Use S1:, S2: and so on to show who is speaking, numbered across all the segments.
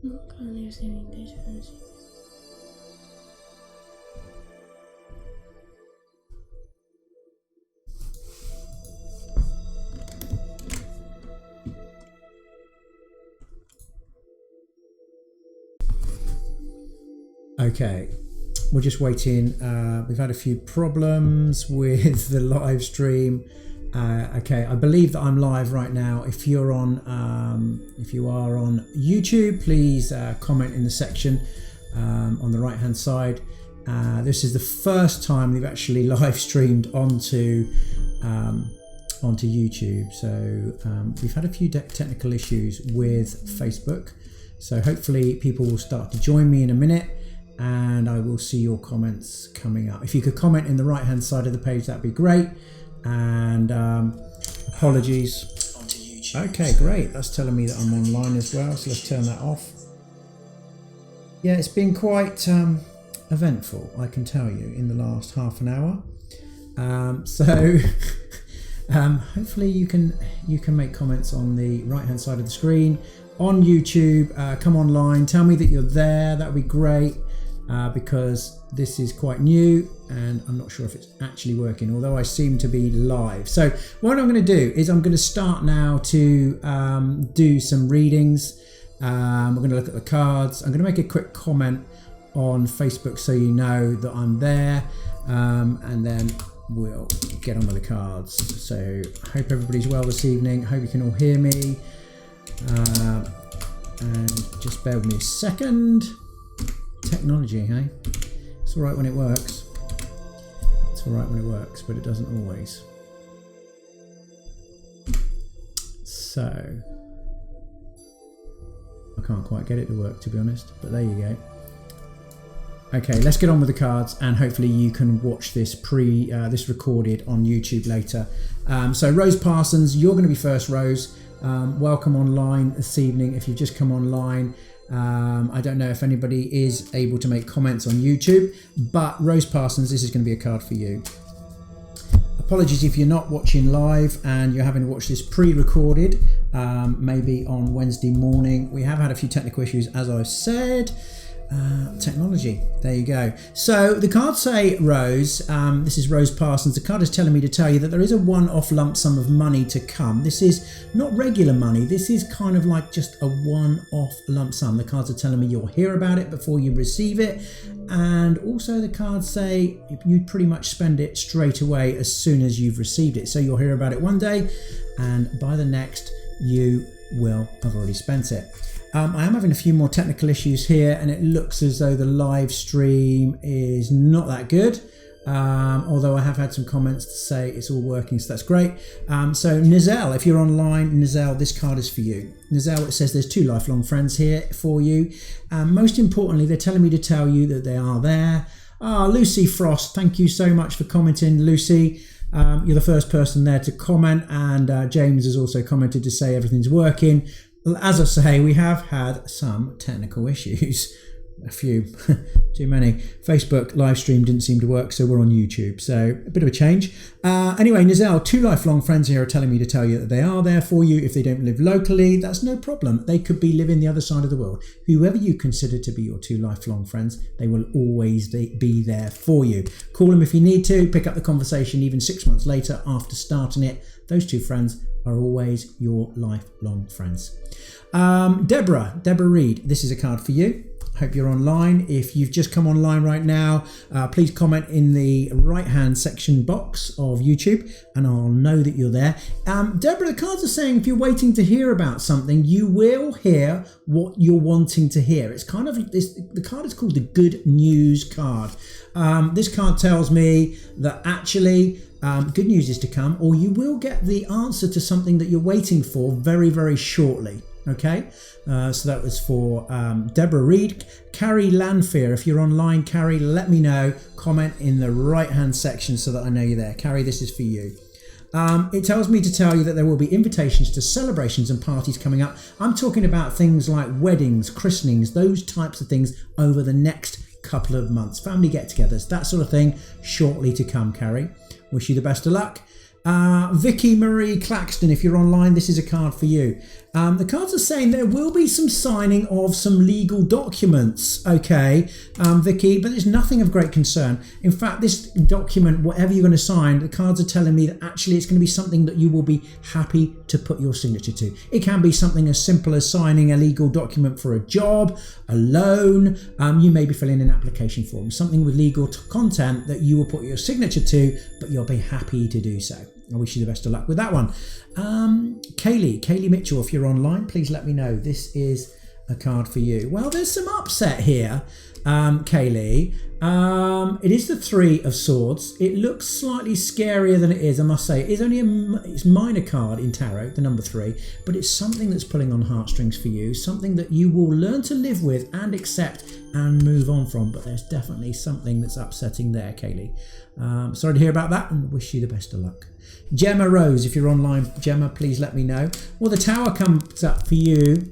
S1: Not currently receiving data from this.
S2: Okay, we're just waiting. We've had a few problems with the live stream. Okay, I believe that I'm live right now. If you are on YouTube, please comment in the section on the right hand side. This is the first time we've actually live streamed onto YouTube. So we've had a few technical issues with Facebook. So hopefully people will start to join me in a minute, and I will see your comments coming up. If you could comment in the right hand side of the page, that'd be great. And apologies.
S3: Onto YouTube.
S2: Okay, great. That's telling me that I'm online as well, so let's turn that off. Yeah, it's been quite eventful, I can tell you, in the last half an hour. Hopefully you can make comments on the right hand side of the screen on YouTube. Come online, tell me that you're there. That would be great. Because this is quite new and I'm not sure if it's actually working, although I seem to be live. So what I'm going to do is I'm going to start now to do some readings. We're going to look at the cards. I'm going to make a quick comment on Facebook so you know that I'm there, and then we'll get on with the cards. So I hope everybody's well this evening. I hope you can all hear me, and just bear with me a second. Technology, hey? It's alright when it works. It's alright when it works, but it doesn't always. So, I can't quite get it to work, to be honest, but there you go. Okay, let's get on with the cards, and hopefully you can watch this this recorded on YouTube later. So Rose Parsons, you're going to be first, Rose. Welcome online this evening if you've just come online. I don't know if anybody is able to make comments on YouTube, but Rose Parsons, this is going to be a card for you. Apologies if you're not watching live and you're having to watch this pre-recorded, maybe on Wednesday morning. We have had a few technical issues, as I've said. Technology, there you go. So the cards say, Rose, this is Rose Parsons. The card is telling me to tell you that there is a one-off lump sum of money to come. This is not regular money. This is kind of like just a one-off lump sum. The cards are telling me you'll hear about it before you receive it. And also the cards say you'd pretty much spend it straight away as soon as you've received it. So you'll hear about it one day, and by the next you will have already spent it. I am having a few more technical issues here, and it looks as though the live stream is not that good, although I have had some comments to say it's all working, so that's great. So Nizelle, if you're online, Nizelle, this card is for you. Nizelle, it says there's 2 lifelong friends here for you. Most importantly, they're telling me to tell you that they are there. Lucy Frost, thank you so much for commenting, Lucy. You're the first person there to comment, and James has also commented to say everything's working. As I say, we have had some technical issues. A few, too many. Facebook live stream didn't seem to work, so we're on YouTube. So a bit of a change. Anyway, Nizelle, 2 lifelong friends here are telling me to tell you that they are there for you. If they don't live locally, that's no problem. They could be living the other side of the world. Whoever you consider to be your 2 lifelong friends, they will always be there for you. Call them if you need to. Pick up the conversation even 6 months later after starting it. Those 2 friends are always your lifelong friends. Deborah Reed, this is a card for you. Hope you're online. If you've just come online right now, please comment in the right hand section box of YouTube and I'll know that you're there. Deborah, the cards are saying if you're waiting to hear about something, you will hear what you're wanting to hear. It's kind of this. The card is called the Good News card. This card tells me that actually good news is to come, or you will get the answer to something that you're waiting for very, very shortly. Okay, so that was for Deborah Reed. Carrie Lanfear, if you're online, Carrie, let me know. Comment in the right hand section so that I know you're there. Carrie, this is for you. It tells me to tell you that there will be invitations to celebrations and parties coming up. I'm talking about things like weddings, christenings, those types of things over the next couple of months. Family get-togethers, that sort of thing, shortly to come, Carrie. Wish you the best of luck. Vicky Marie Claxton, if you're online, this is a card for you. The cards are saying there will be some signing of some legal documents, okay, Vicky, but there's nothing of great concern. In fact, this document, whatever you're going to sign, the cards are telling me that actually it's going to be something that you will be happy to put your signature to. It can be something as simple as signing a legal document for a job, a loan, you may be filling an application form, something with legal content that you will put your signature to, but you'll be happy to do so. I wish you the best of luck with that one. Kaylee Mitchell, if you're online, please let me know. This is a card for you. Well, there's some upset here, Kaylee. It is the Three of Swords. It looks slightly scarier than it is, I must say. It is only it's minor card in tarot, the number 3, but it's something that's pulling on heartstrings for you, something that you will learn to live with and accept and move on from. But there's definitely something that's upsetting there, Kaylee. Sorry to hear about that, and wish you the best of luck. Gemma Rose, if you're online, Gemma, please let me know. Well, the Tower comes up for you,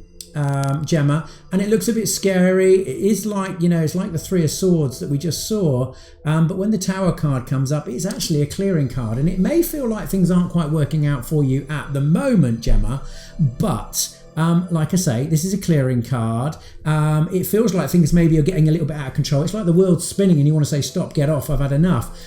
S2: Gemma, and it looks a bit scary. It is like, it's like the Three of Swords that we just saw, but when the Tower card comes up, it's actually a clearing card, and it may feel like things aren't quite working out for you at the moment, Gemma, but like I say, this is a clearing card. It feels like things maybe are getting a little bit out of control. It's like the world's spinning and you want to say, stop, get off, I've had enough.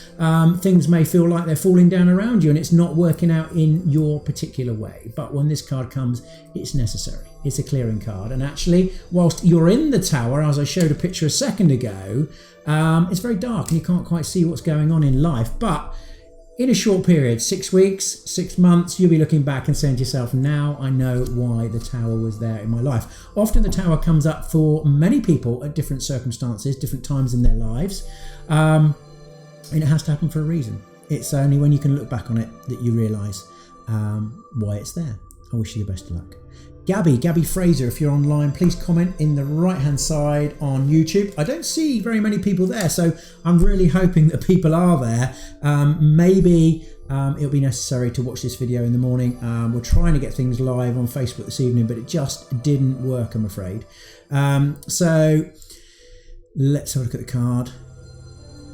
S2: Things may feel like they're falling down around you and it's not working out in your particular way. But when this card comes, it's necessary. It's a clearing card. And actually, whilst you're in the Tower, as I showed a picture a second ago, it's very dark and you can't quite see what's going on in life. But in a short period, 6 weeks, 6 months, you'll be looking back and saying to yourself, now I know why the Tower was there in my life. Often the Tower comes up for many people at different circumstances, different times in their lives. And it has to happen for a reason. It's only when you can look back on it that you realise why it's there. I wish you the best of luck. Gabby Fraser, if you're online, please comment in the right hand side on YouTube. I don't see very many people there, so I'm really hoping that people are there. Maybe it'll be necessary to watch this video in the morning. We're trying to get things live on Facebook this evening, but it just didn't work, I'm afraid. So let's have a look at the card.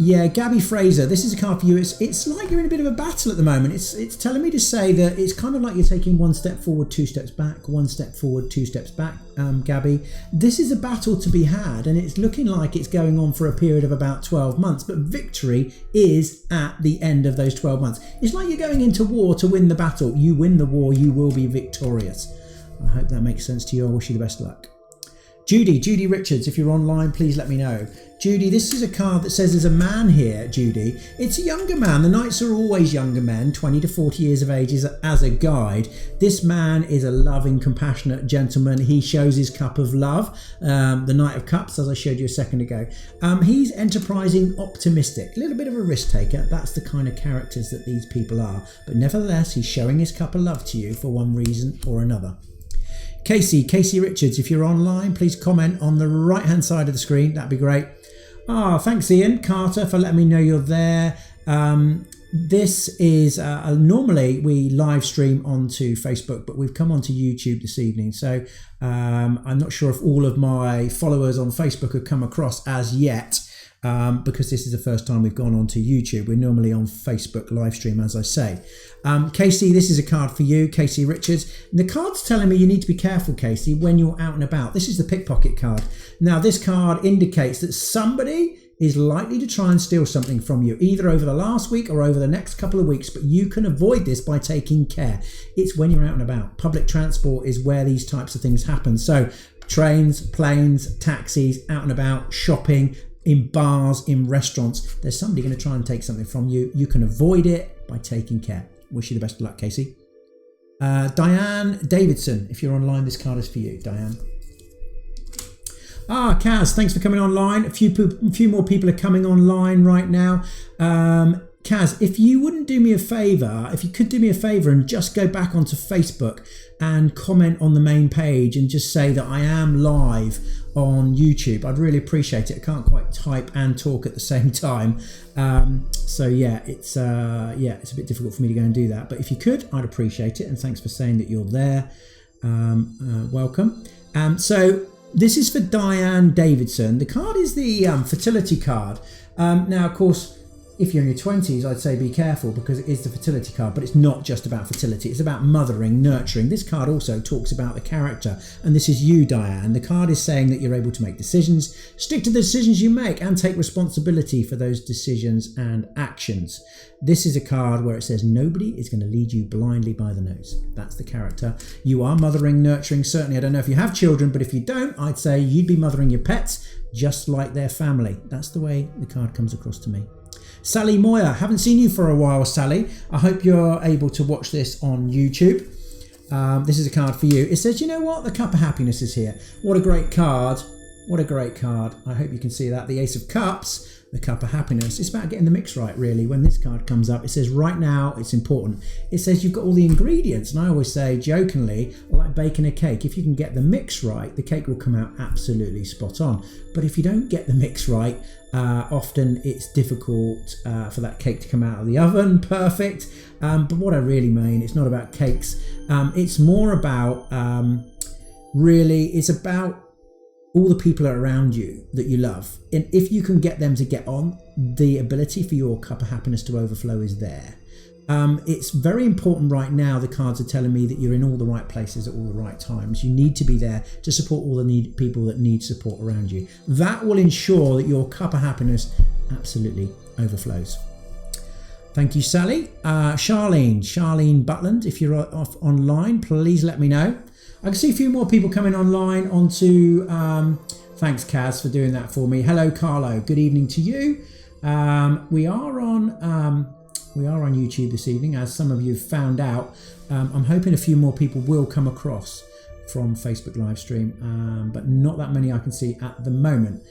S2: Yeah, Gabby Fraser, this is a card for you. It's like you're in a bit of a battle at the moment. It's telling me to say that it's kind of like you're taking 1 step forward, 2 steps back, 1 step forward, 2 steps back, Gabby. This is a battle to be had, and it's looking like it's going on for a period of about 12 months, but victory is at the end of those 12 months. It's like you're going into war to win the battle. You win the war, you will be victorious. I hope that makes sense to you. I wish you the best of luck. Judy Richards, if you're online, please let me know. Judy, this is a card that says there's a man here, Judy. It's a younger man. The knights are always younger men, 20 to 40 years of age as a guide. This man is a loving, compassionate gentleman. He shows his cup of love, the Knight of Cups, as I showed you a second ago. He's enterprising, optimistic, a little bit of a risk taker. That's the kind of characters that these people are. But nevertheless, he's showing his cup of love to you for one reason or another. Casey Richards, if you're online, please comment on the right hand side of the screen. That'd be great. Thanks Ian Carter for letting me know you're there. This is normally we live stream onto Facebook, but we've come onto YouTube this evening, so I'm not sure if all of my followers on Facebook have come across as yet, because this is the first time we've gone onto YouTube. We're normally on Facebook live stream, as I say. Casey, this is a card for you, Casey Richards. And the card's telling me you need to be careful, Casey, when you're out and about. This is the pickpocket card. Now, this card indicates that somebody is likely to try and steal something from you, either over the last week or over the next couple of weeks, but you can avoid this by taking care. It's when you're out and about. Public transport is where these types of things happen. So trains, planes, taxis, out and about, shopping, in bars, in restaurants, there's somebody going to try and take something from you. You can avoid it by taking care. Wish you the best of luck, Casey. Diane Davidson, if you're online, this card is for you, Diane. Kaz, thanks for coming online. A few more people are coming online right now. Kaz, if you wouldn't do me a favour, if you could do me a favour and just go back onto Facebook and comment on the main page and just say that I am live on YouTube, I'd really appreciate it. I can't quite type and talk at the same time, so yeah, it's a bit difficult for me to go and do that. But if you could, I'd appreciate it. And thanks for saying that you're there. Welcome. So this is for Diane Davidson. The card is the fertility card. Now, of course, if you're in your 20s, I'd say be careful because it is the fertility card, but it's not just about fertility. It's about mothering, nurturing. This card also talks about the character, and this is you, Diane. The card is saying that you're able to make decisions, stick to the decisions you make, and take responsibility for those decisions and actions. This is a card where it says nobody is going to lead you blindly by the nose. That's the character. You are mothering, nurturing. Certainly, I don't know if you have children, but if you don't, I'd say you'd be mothering your pets just like their family. That's the way the card comes across to me. Sally Moyer, haven't seen you for a while, Sally. I hope you're able to watch this on YouTube. This is a card for you. It says, you know what? The Cup of Happiness is here. What a great card. What a great card. I hope you can see that. The Ace of Cups, the Cup of Happiness. It's about getting the mix right, really. When this card comes up, it says right now it's important. It says you've got all the ingredients. And I always say jokingly, like baking a cake, if you can get the mix right, the cake will come out absolutely spot on. But if you don't get the mix right, often it's difficult for that cake to come out of the oven perfect. But what I really mean, it's not about cakes. It's more about, really, it's about all the people around you that you love. And if you can get them to get on, the ability for your cup of happiness to overflow is there. It's very important right now. The cards are telling me that you're in all the right places at all the right times. You need to be there to support all the people that need support around you. That will ensure that your cup of happiness absolutely overflows. Thank you, Sally. Charlene Butland, if you're off online, please let me know. I can see a few more people coming online onto, thanks Kaz for doing that for me. Hello Carlo, good evening to you. We are on YouTube this evening, as some of you have found out. I'm hoping a few more people will come across from Facebook live stream, but not that many I can see at the moment.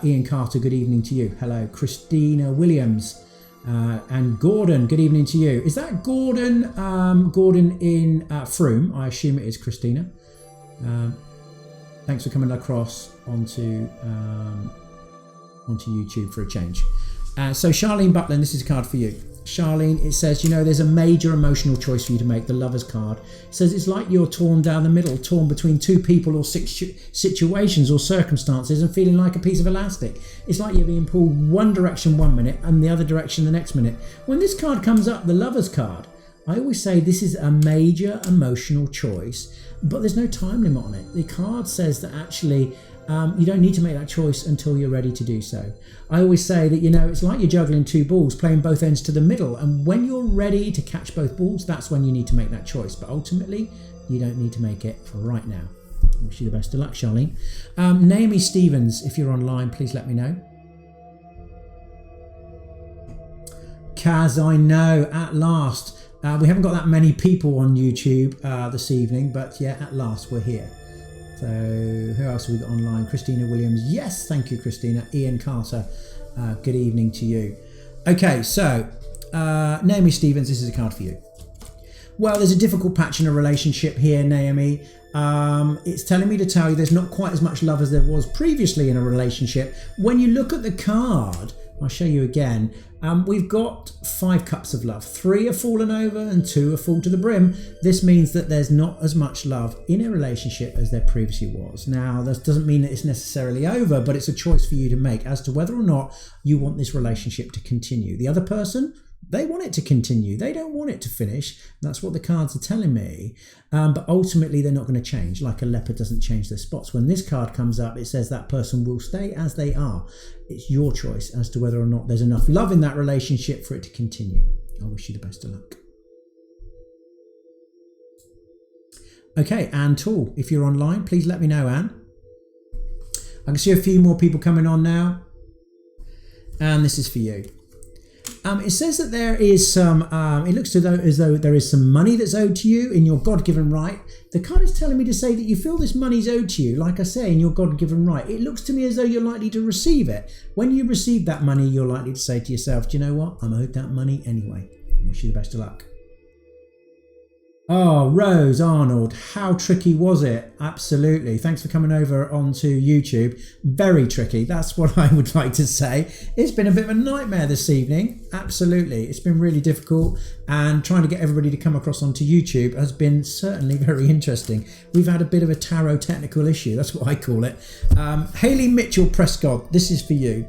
S2: Ian Carter, good evening to you. Hello. Christina Williams. And Gordon, good evening to you. Is that Gordon? Gordon in Frome? I assume it is, Christina. Thanks for coming across onto YouTube for a change. So Charlene Butland, this is a card for you. Charlene, it says, you know, there's a major emotional choice for you to make, the Lover's card. It says it's like you're torn down the middle, torn between two people or situations or circumstances and feeling like a piece of elastic. It's like you're being pulled one direction 1 minute and the other direction the next minute. When this card comes up, the Lover's card, I always say this is a major emotional choice, but there's no time limit on it. The card says that actually you don't need to make that choice until you're ready to do so. I always say that, you know, it's like you're juggling two balls, playing both ends to the middle. And when you're ready to catch both balls, that's when you need to make that choice. But ultimately, you don't need to make it for right now. I wish you the best of luck, Charlene. Naomi Stevens, if you're online, please let me know. Kaz, I know, at last. We haven't got that many people on YouTube this evening, but yeah, at last we're here. So who else have we got online? Christina Williams. Yes, thank you, Christina. Ian Carter. Good evening to you. Okay, so Naomi Stevens, this is a card for you. Well, there's a difficult patch in a relationship here, Naomi. It's telling me to tell you there's not quite as much love as there was previously in a relationship. When you look at the card, I'll show you again. We've got 5 cups of love. 3 have fallen over and 2 are full to the brim. This means that there's not as much love in a relationship as there previously was. Now, that doesn't mean that it's necessarily over, but it's a choice for you to make as to whether or not you want this relationship to continue. The other person, they want it to continue. They don't want it to finish. That's what the cards are telling me. But ultimately, they're not going to change. Like a leopard doesn't change their spots. When this card comes up, it says that person will stay as they are. It's your choice as to whether or not there's enough love in that relationship for it to continue. I wish you the best of luck. Okay, Anne Toole, if you're online, please let me know, Anne. I can see a few more people coming on now. And this is for you. It says that there is some, it looks as though there is some money that's owed to you in your God-given right. The card is telling me to say that you feel this money's owed to you, like I say, in your God-given right. It looks to me as though you're likely to receive it. When you receive that money, you're likely to say to yourself, do you know what? I'm owed that money anyway. I wish you the best of luck. Oh, Rose Arnold, how tricky was it? Absolutely. Thanks for coming over onto YouTube. Very tricky. That's what I would like to say. It's been a bit of a nightmare this evening. Absolutely. It's been really difficult, and trying to get everybody to come across onto YouTube has been certainly very interesting. We've had a bit of a tarot technical issue. That's what I call it. Hayley Mitchell Prescott, this is for you.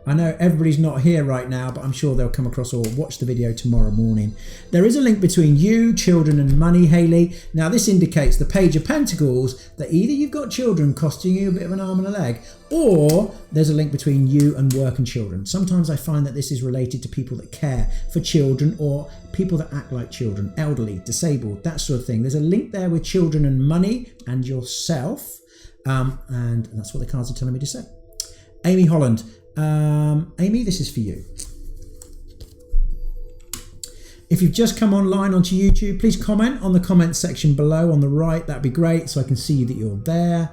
S2: I know everybody's not here right now, but I'm sure they'll come across or watch the video tomorrow morning. There is a link between you, children and money, Hayley. Now this indicates the Page of Pentacles, that either you've got children costing you a bit of an arm and a leg, or there's a link between you and work and children. Sometimes I find that this is related to people that care for children or people that act like children, elderly, disabled, that sort of thing. There's a link there with children and money and yourself. And that's what the cards are telling me to say. Amy Holland. Amy, this is for you. If you've just come online onto YouTube, please comment on the comment section below on the right. That'd be great so I can see that you're there.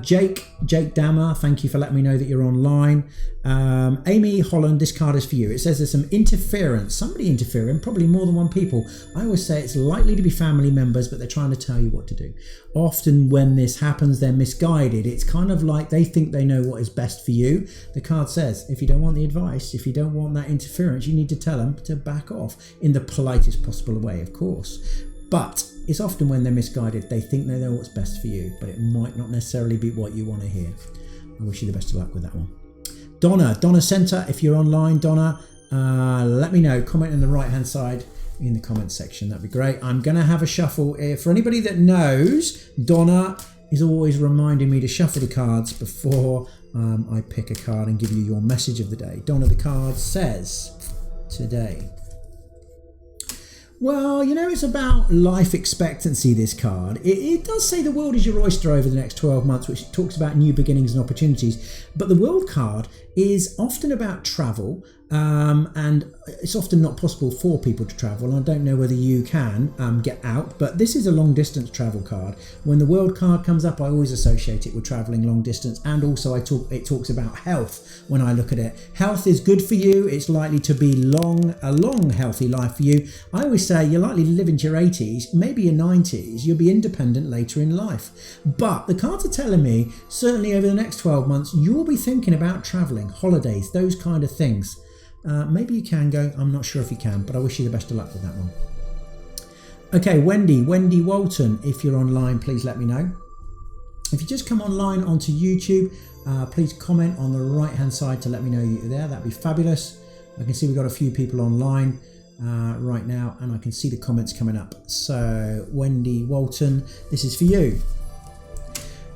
S2: Jake Dammer, thank you for letting me know that you're online. Amy Holland, this card is for you. It says there's some interference, somebody interfering, probably more than one people. I always say it's likely to be family members, but they're trying to tell you what to do. Often when this happens, they're misguided. It's kind of like they think they know what is best for you. The card says, if you don't want the advice, if you don't want that interference, you need to tell them to back off in the politest possible way, of course. But it's often when they're misguided, they think they know what's best for you, but it might not necessarily be what you want to hear. I wish you the best of luck with that one. Donna Center, if you're online, Donna, let me know. Comment in the right-hand side in the comment section. That'd be great. I'm going to have a shuffle. For anybody that knows, Donna is always reminding me to shuffle the cards before I pick a card and give you your message of the day. Donna, the card says today. Well, you know, it's about life expectancy, this card. It does say the world is your oyster over the next 12 months, which talks about new beginnings and opportunities. But the world card is often about travel, and it's often not possible for people to travel. I don't know whether you can get out, but this is a long distance travel card. When the world card comes up, I always associate it with traveling long distance, and also it talks about health when I look at it. Health is good for you. It's likely to be a long healthy life for you. I always say you're likely to live into your 80s, maybe your 90s. You'll be independent later in life. But the cards are telling me certainly over the next 12 months you'll be thinking about traveling, holidays, those kind of things. Maybe you can go, I'm not sure if you can, but I wish you the best of luck with that one. Okay, Wendy Walton, if you're online, please let me know. If you just come online onto YouTube, please comment on the right hand side to let me know you're there. That'd be fabulous. I can see we've got a few people online right now, and I can see the comments coming up. So Wendy Walton, this is for you.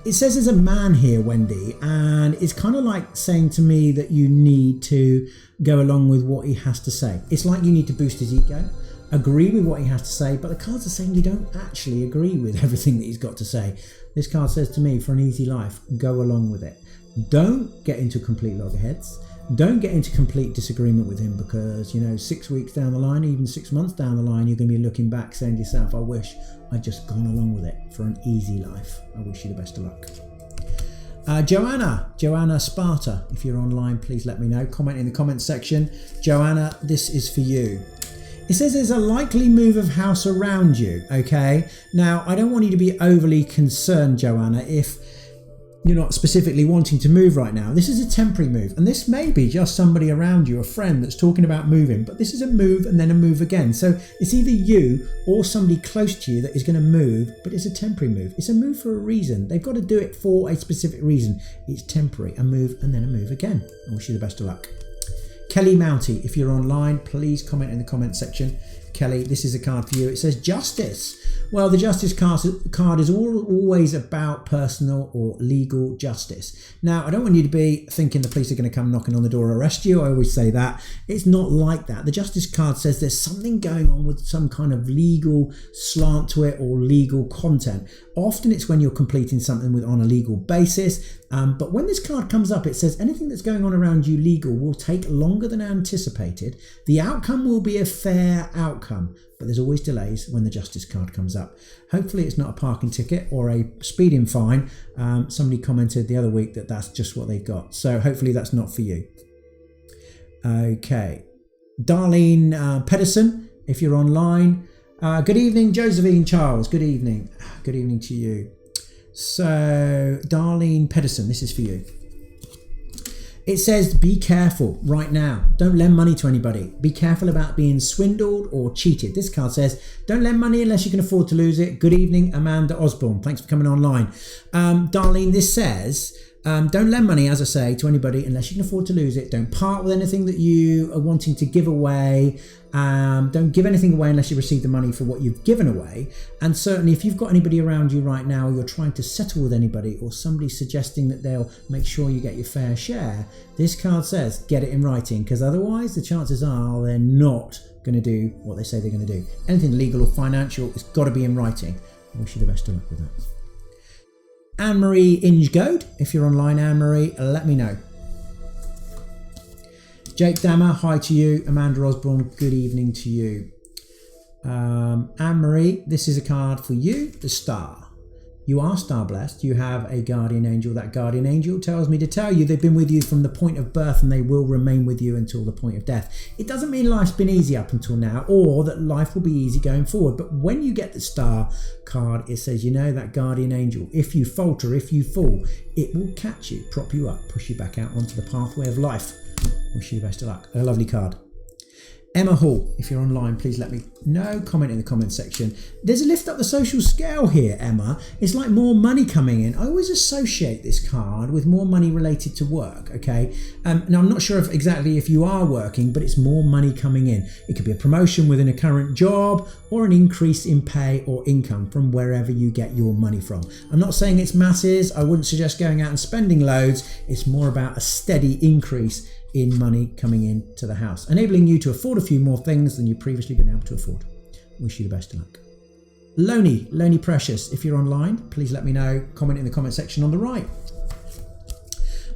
S2: It says there's a man here, Wendy, and it's kind of like saying to me that you need to go along with what he has to say. It's like you need to boost his ego, agree with what he has to say, but the cards are saying you don't actually agree with everything that he's got to say. This card says to me, for an easy life, go along with it. Don't get into complete loggerheads. Don't get into complete disagreement with him, because, you know, 6 weeks down the line, even 6 months down the line, you're going to be looking back saying to yourself, I wish I'd just gone along with it for an easy life. I wish you the best of luck. Joanna Sparta, if you're online, please let me know. Comment in the comment section. Joanna, this is for you. It says there's a likely move of house around you, okay? Now, I don't want you to be overly concerned, Joanna, if you're not specifically wanting to move right now. This is a temporary move, and this may be just somebody around you, a friend that's talking about moving, but this is a move and then a move again. So it's either you or somebody close to you that is going to move, but it's a temporary move. It's a move for a reason. They've got to do it for a specific reason. It's temporary, a move and then a move again. I wish you the best of luck. Kelly Mounty, if you're online, please comment in the comment section. Kelly, this is a card for you. It says justice. Well, the justice card is always about personal or legal justice. Now, I don't want you to be thinking the police are going to come knocking on the door and arrest you. I always say that. It's not like that. The justice card says there's something going on with some kind of legal slant to it or legal content. Often it's when you're completing something on a legal basis. But when this card comes up, it says anything that's going on around you legal will take longer than anticipated. The outcome will be a fair outcome, but there's always delays when the justice card comes up. Hopefully it's not a parking ticket or a speeding fine. Somebody commented the other week that that's just what they've got. So hopefully that's not for you. Okay. Darlene Pedersen, if you're online. Good evening, Josephine Charles. Good evening. Good evening to you. So, Darlene Pedersen, this is for you. It says, be careful right now. Don't lend money to anybody. Be careful about being swindled or cheated. This card says, don't lend money unless you can afford to lose it. Good evening, Amanda Osborne. Thanks for coming online. Darlene, this says, Don't lend money, as I say, to anybody unless you can afford to lose it. Don't part with anything that you are wanting to give away. Don't give anything away unless you receive the money for what you've given away. And certainly if you've got anybody around you right now, you're trying to settle with anybody, or somebody suggesting that they'll make sure you get your fair share, this card says get it in writing, because otherwise the chances are they're not going to do what they say they're going to do. Anything legal or financial, it's got to be in writing. I wish you the best of luck with that. Anne-Marie Ingode, if you're online, Anne-Marie, let me know. Jake Dammer, hi to you. Amanda Osborne, good evening to you. Anne-Marie, this is a card for you, the Star. You are star blessed. You have a guardian angel. That guardian angel tells me to tell you they've been with you from the point of birth and they will remain with you until the point of death. It doesn't mean life's been easy up until now or that life will be easy going forward. But when you get the Star card, it says, you know, that guardian angel, if you falter, if you fall, it will catch you, prop you up, push you back out onto the pathway of life. Wish you the best of luck. A lovely card. Emma Hall, if you're online, please let me know. Comment in the comment section. There's a lift up the social scale here, Emma. It's like more money coming in. I always associate this card with more money related to work, okay? Now, I'm not sure exactly if you are working, but it's more money coming in. It could be a promotion within a current job or an increase in pay or income from wherever you get your money from. I'm not saying it's masses. I wouldn't suggest going out and spending loads. It's more about a steady increase in money coming into the house, enabling you to afford a few more things than you've previously been able to afford. Wish you the best of luck. Loney Precious, if you're online, please let me know. Comment in the comment section on the right.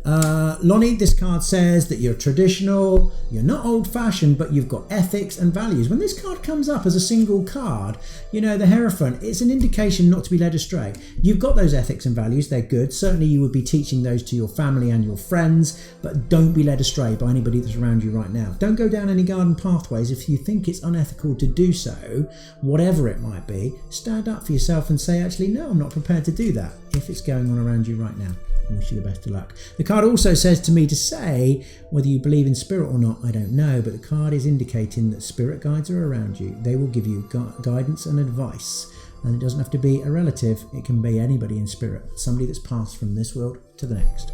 S2: Lonnie, this card says that you're traditional, you're not old-fashioned, but you've got ethics and values. When this card comes up as a single card, you know, the Hierophant, it's an indication not to be led astray. You've got those ethics and values, they're good. Certainly you would be teaching those to your family and your friends, but don't be led astray by anybody that's around you right now. Don't go down any garden pathways. If you think it's unethical to do so, whatever it might be, stand up for yourself and say, actually, no, I'm not prepared to do that if it's going on around you right now. I wish you the best of luck. The card also says to me to say, whether you believe in spirit or not, I don't know, but the card is indicating that spirit guides are around you. They will give you guidance and advice. And it doesn't have to be a relative. It can be anybody in spirit, somebody that's passed from this world to the next.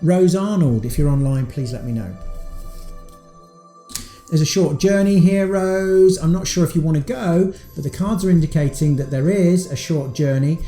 S2: Rose Arnold, if you're online, please let me know. There's a short journey here, Rose. I'm not sure if you want to go, but the cards are indicating that there is a short journey,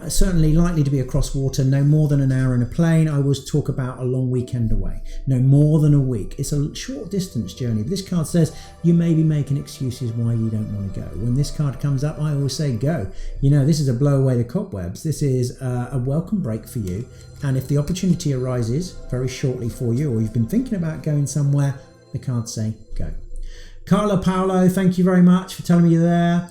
S2: certainly likely to be across water, no more than an hour in a plane. I always talk about a long weekend away, no more than a week. It's a short distance journey. But this card says you may be making excuses why you don't want to go. When this card comes up, I always say go. You know, this is a blow away the cobwebs. This is a welcome break for you. And if the opportunity arises very shortly for you, or you've been thinking about going somewhere, the cards say go. Carla Paolo, thank you very much for telling me you're there.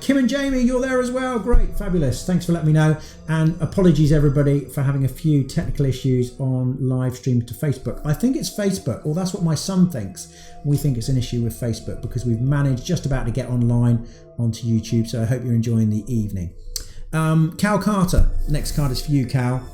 S2: Kim and Jamie, you're there as well. Great, fabulous. Thanks for letting me know. And apologies everybody for having a few technical issues on live stream to Facebook. I think it's Facebook, or that's what my son thinks. We think it's an issue with Facebook because we've managed just about to get online onto YouTube. So I hope you're enjoying the evening. Cal Carter, next card is for you, Cal.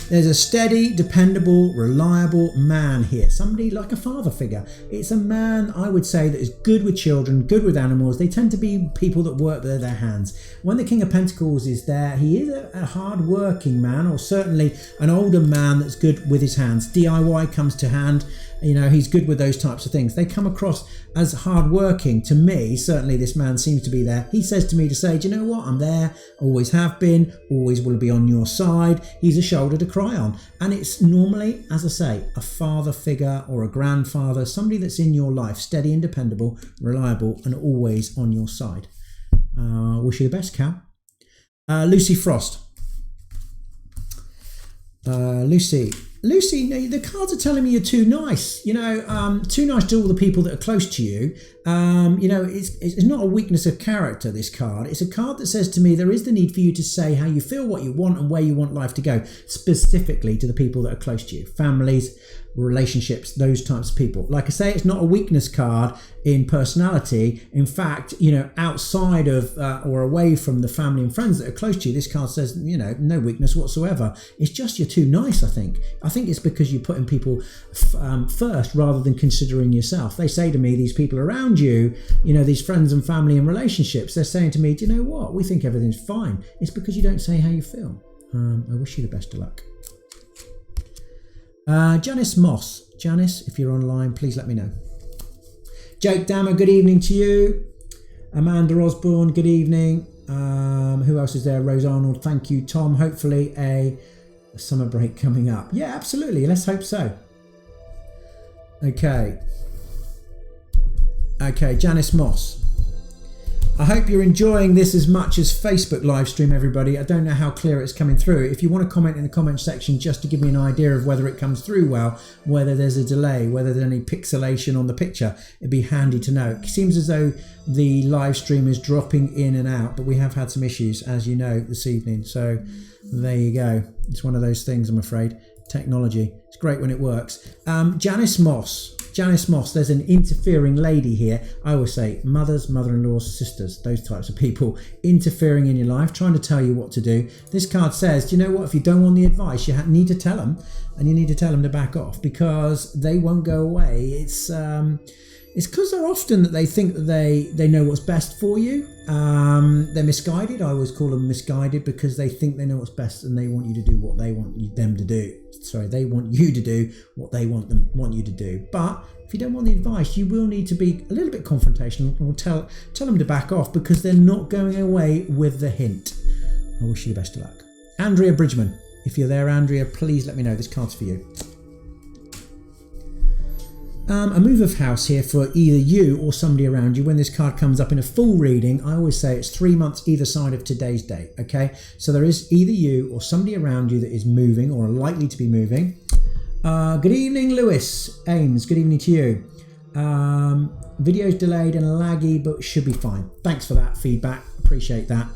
S2: There's a steady, dependable, reliable man here. Somebody like a father figure. It's a man, I would say, that is good with children, good with animals. They tend to be people that work with their hands. When the King of Pentacles is there, he is a hard-working man, or certainly an older man that's good with his hands. DIY comes to hand. You know, he's good with those types of things. They come across as hard-working to me. Certainly this man seems to be there. He says to me to say, do you know what? I'm there, always have been, always will be on your side. He's a shoulder to cry on. And it's normally, as I say, a father figure or a grandfather, somebody that's in your life, steady and dependable, reliable, and always on your side. Wish you the best, Cal. Lucy Frost. Lucy, no, the cards are telling me you're too nice. You know, too nice to all the people that are close to you. You know, it's not a weakness of character, this card. It's a card that says to me there is the need for you to say how you feel, what you want, and where you want life to go, specifically to the people that are close to you. Families, relationships, those types of people. Like I say, it's not a weakness card in personality. In fact, you know, outside of or away from the family and friends that are close to you, this card says, you know, no weakness whatsoever. It's just you're too nice, I think. I think it's because you're putting people first rather than considering yourself. They say to me, these people around you, you know, these friends and family and relationships, they're saying to me, do you know what? We think everything's fine. It's because you don't say how you feel. I wish you the best of luck. Janice Moss. Janice, if you're online, please let me know. Jake Dammer, good evening to you. Amanda Osborne, good evening. Who else is there? Rose Arnold, thank you. Tom, hopefully a summer break coming up. Yeah, absolutely. Let's hope so. Okay, Janice Moss. I hope you're enjoying this as much as Facebook live stream, everybody. I don't know how clear it's coming through. If you want to comment in the comment section just to give me an idea of whether it comes through well, whether there's a delay, whether there's any pixelation on the picture, it'd be handy to know. It seems as though the live stream is dropping in and out, but we have had some issues, as you know, this evening. So there you go. It's one of those things, I'm afraid. Technology. It's great when it works. Janice Moss, there's an interfering lady here. I always say mothers, mother-in-laws, sisters, those types of people interfering in your life, trying to tell you what to do. This card says, do you know what? If you don't want the advice, you need to tell them, and you need to tell them to back off because they won't go away. It's because they're often that they think that they know what's best for you. They're misguided. I always call them misguided because they think they know what's best and they want you to do what they want them to do. Sorry, they want you to do what they want you to do. But if you don't want the advice, you will need to be a little bit confrontational and tell them to back off because they're not going away with the hint. I wish you the best of luck. Andrea Bridgman, if you're there, Andrea, please let me know. This card's for you. A move of house here for either you or somebody around you. When this card comes up in a full reading, I always say it's 3 months either side of today's date, okay? So there is either you or somebody around you that is moving or are likely to be moving. Good evening, Lewis Ames. Good evening to you. Video's delayed and laggy, but should be fine. Thanks for that feedback. Appreciate that.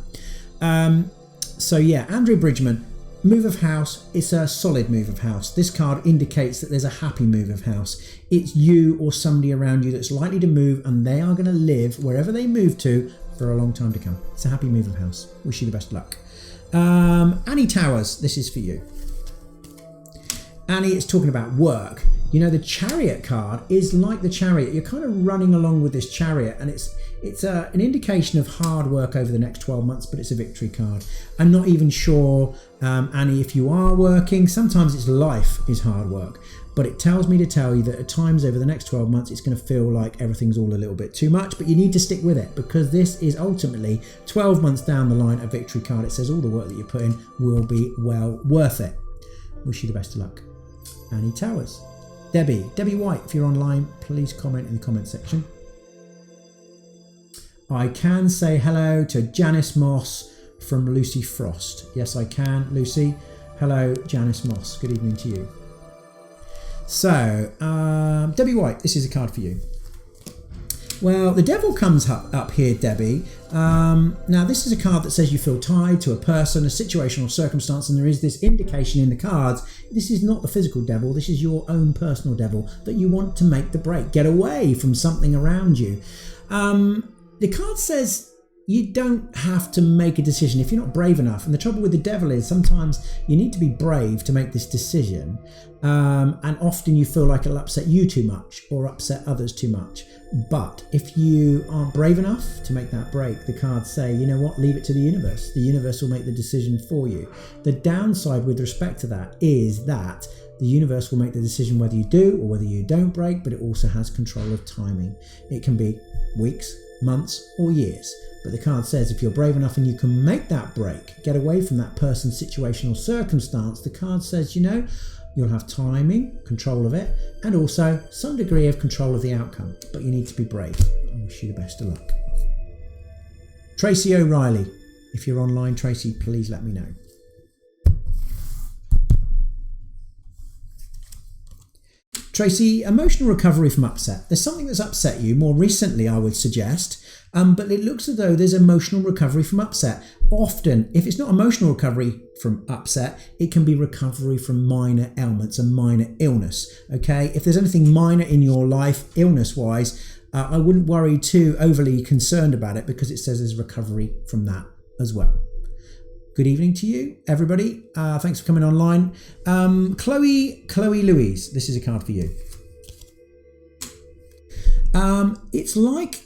S2: So yeah, Andrew Bridgman. Move of house, it's a solid move of house. This card indicates that there's a happy move of house. It's you or somebody around you that's likely to move and they are going to live wherever they move to for a long time to come. It's a happy move of house. Wish you the best of luck. Annie Towers, this is for you. Annie, it's talking about work. You know, the Chariot card is like the Chariot. You're kind of running along with this Chariot and it's an indication of hard work over the next 12 months, but it's a victory card. I'm not even sure, Annie, if you are working. Sometimes it's life is hard work, but it tells me to tell you that at times over the next 12 months, it's going to feel like everything's all a little bit too much, but you need to stick with it because this is ultimately 12 months down the line, a victory card. It says all the work that you put in will be well worth it. Wish you the best of luck. Annie Towers. Debbie White, if you're online, please comment in the comment section. I can say hello to Janice Moss from Lucy Frost. Yes, I can, Lucy. Hello, Janice Moss. Good evening to you. So, Debbie White, this is a card for you. Well, the devil comes up here, Debbie. Now, this is a card that says you feel tied to a person, a situation or circumstance, and there is this indication in the cards. This is not the physical devil. This is your own personal devil that you want to make the break, get away from something around you. The card says you don't have to make a decision if you're not brave enough. And the trouble with the devil is sometimes you need to be brave to make this decision. And often you feel like it'll upset you too much or upset others too much. But if you aren't brave enough to make that break, the cards say, you know what, leave it to the universe. The universe will make the decision for you. The downside with respect to that is that the universe will make the decision whether you do or whether you don't break, but it also has control of timing. It can be weeks, months or years. But the card says if you're brave enough and you can make that break, get away from that person's situation or circumstance, the card says, you know, you'll have timing, control of it, and also some degree of control of the outcome. But you need to be brave. I wish you the best of luck. Tracy O'Reilly. If you're online, Tracy, please let me know. Tracy, emotional recovery from upset. There's something that's upset you more recently, I would suggest, but it looks as though there's emotional recovery from upset. Often, if it's not emotional recovery from upset, it can be recovery from minor ailments and minor illness, okay? If there's anything minor in your life, illness-wise, I wouldn't worry too overly concerned about it because it says there's recovery from that as well. Good evening to you, everybody. Thanks for coming online. Chloe Louise, this is a card for you. It's like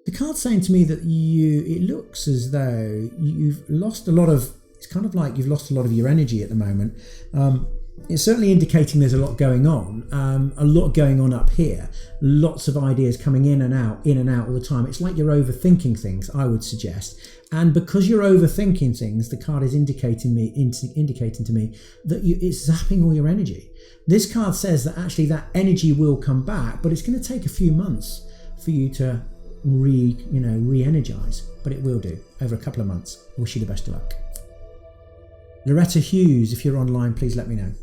S2: the card's saying to me that it looks as though you've lost a lot of it's kind of like you've lost a lot of your energy at the moment. It's certainly indicating there's a lot going on, up here. Lots of ideas coming in and out all the time. It's like you're overthinking things, I would suggest. And because you're overthinking things, the card is indicating to me that it's zapping all your energy. This card says that actually that energy will come back, but it's going to take a few months for you to re-energize. But it will do over a couple of months. I wish you the best of luck. Loretta Hughes, if you're online, please let me know.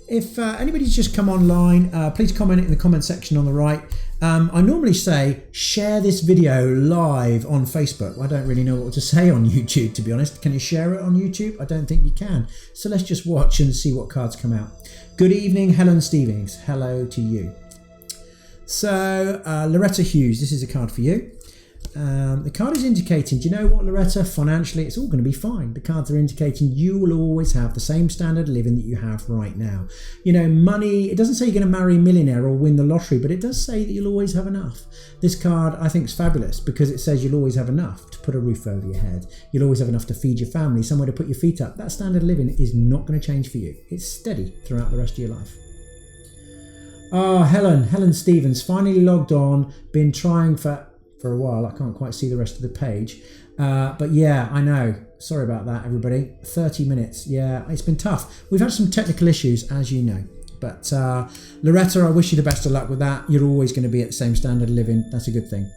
S2: If anybody's just come online, please comment it in the comment section on the right. I normally say share this video live on Facebook. I don't really know what to say on YouTube, to be honest. Can you share it on YouTube? I don't think you can. So let's just watch and see what cards come out. Good evening, Helen Stevens. Hello to you. So Loretta Hughes, this is a card for you. The card is indicating, do you know what, Loretta? Financially, it's all going to be fine. The cards are indicating you will always have the same standard of living that you have right now. You know, money, it doesn't say you're going to marry a millionaire or win the lottery, but it does say that you'll always have enough. This card, I think, is fabulous because it says you'll always have enough to put a roof over your head. You'll always have enough to feed your family, somewhere to put your feet up. That standard of living is not going to change for you. It's steady throughout the rest of your life. Helen Stevens, finally logged on, been trying for a while. I can't quite see the rest of the page. But yeah, I know. Sorry about that, everybody. 30 minutes. Yeah, it's been tough. We've had some technical issues, as you know. But Loretta, I wish you the best of luck with that. You're always going to be at the same standard of living. That's a good thing.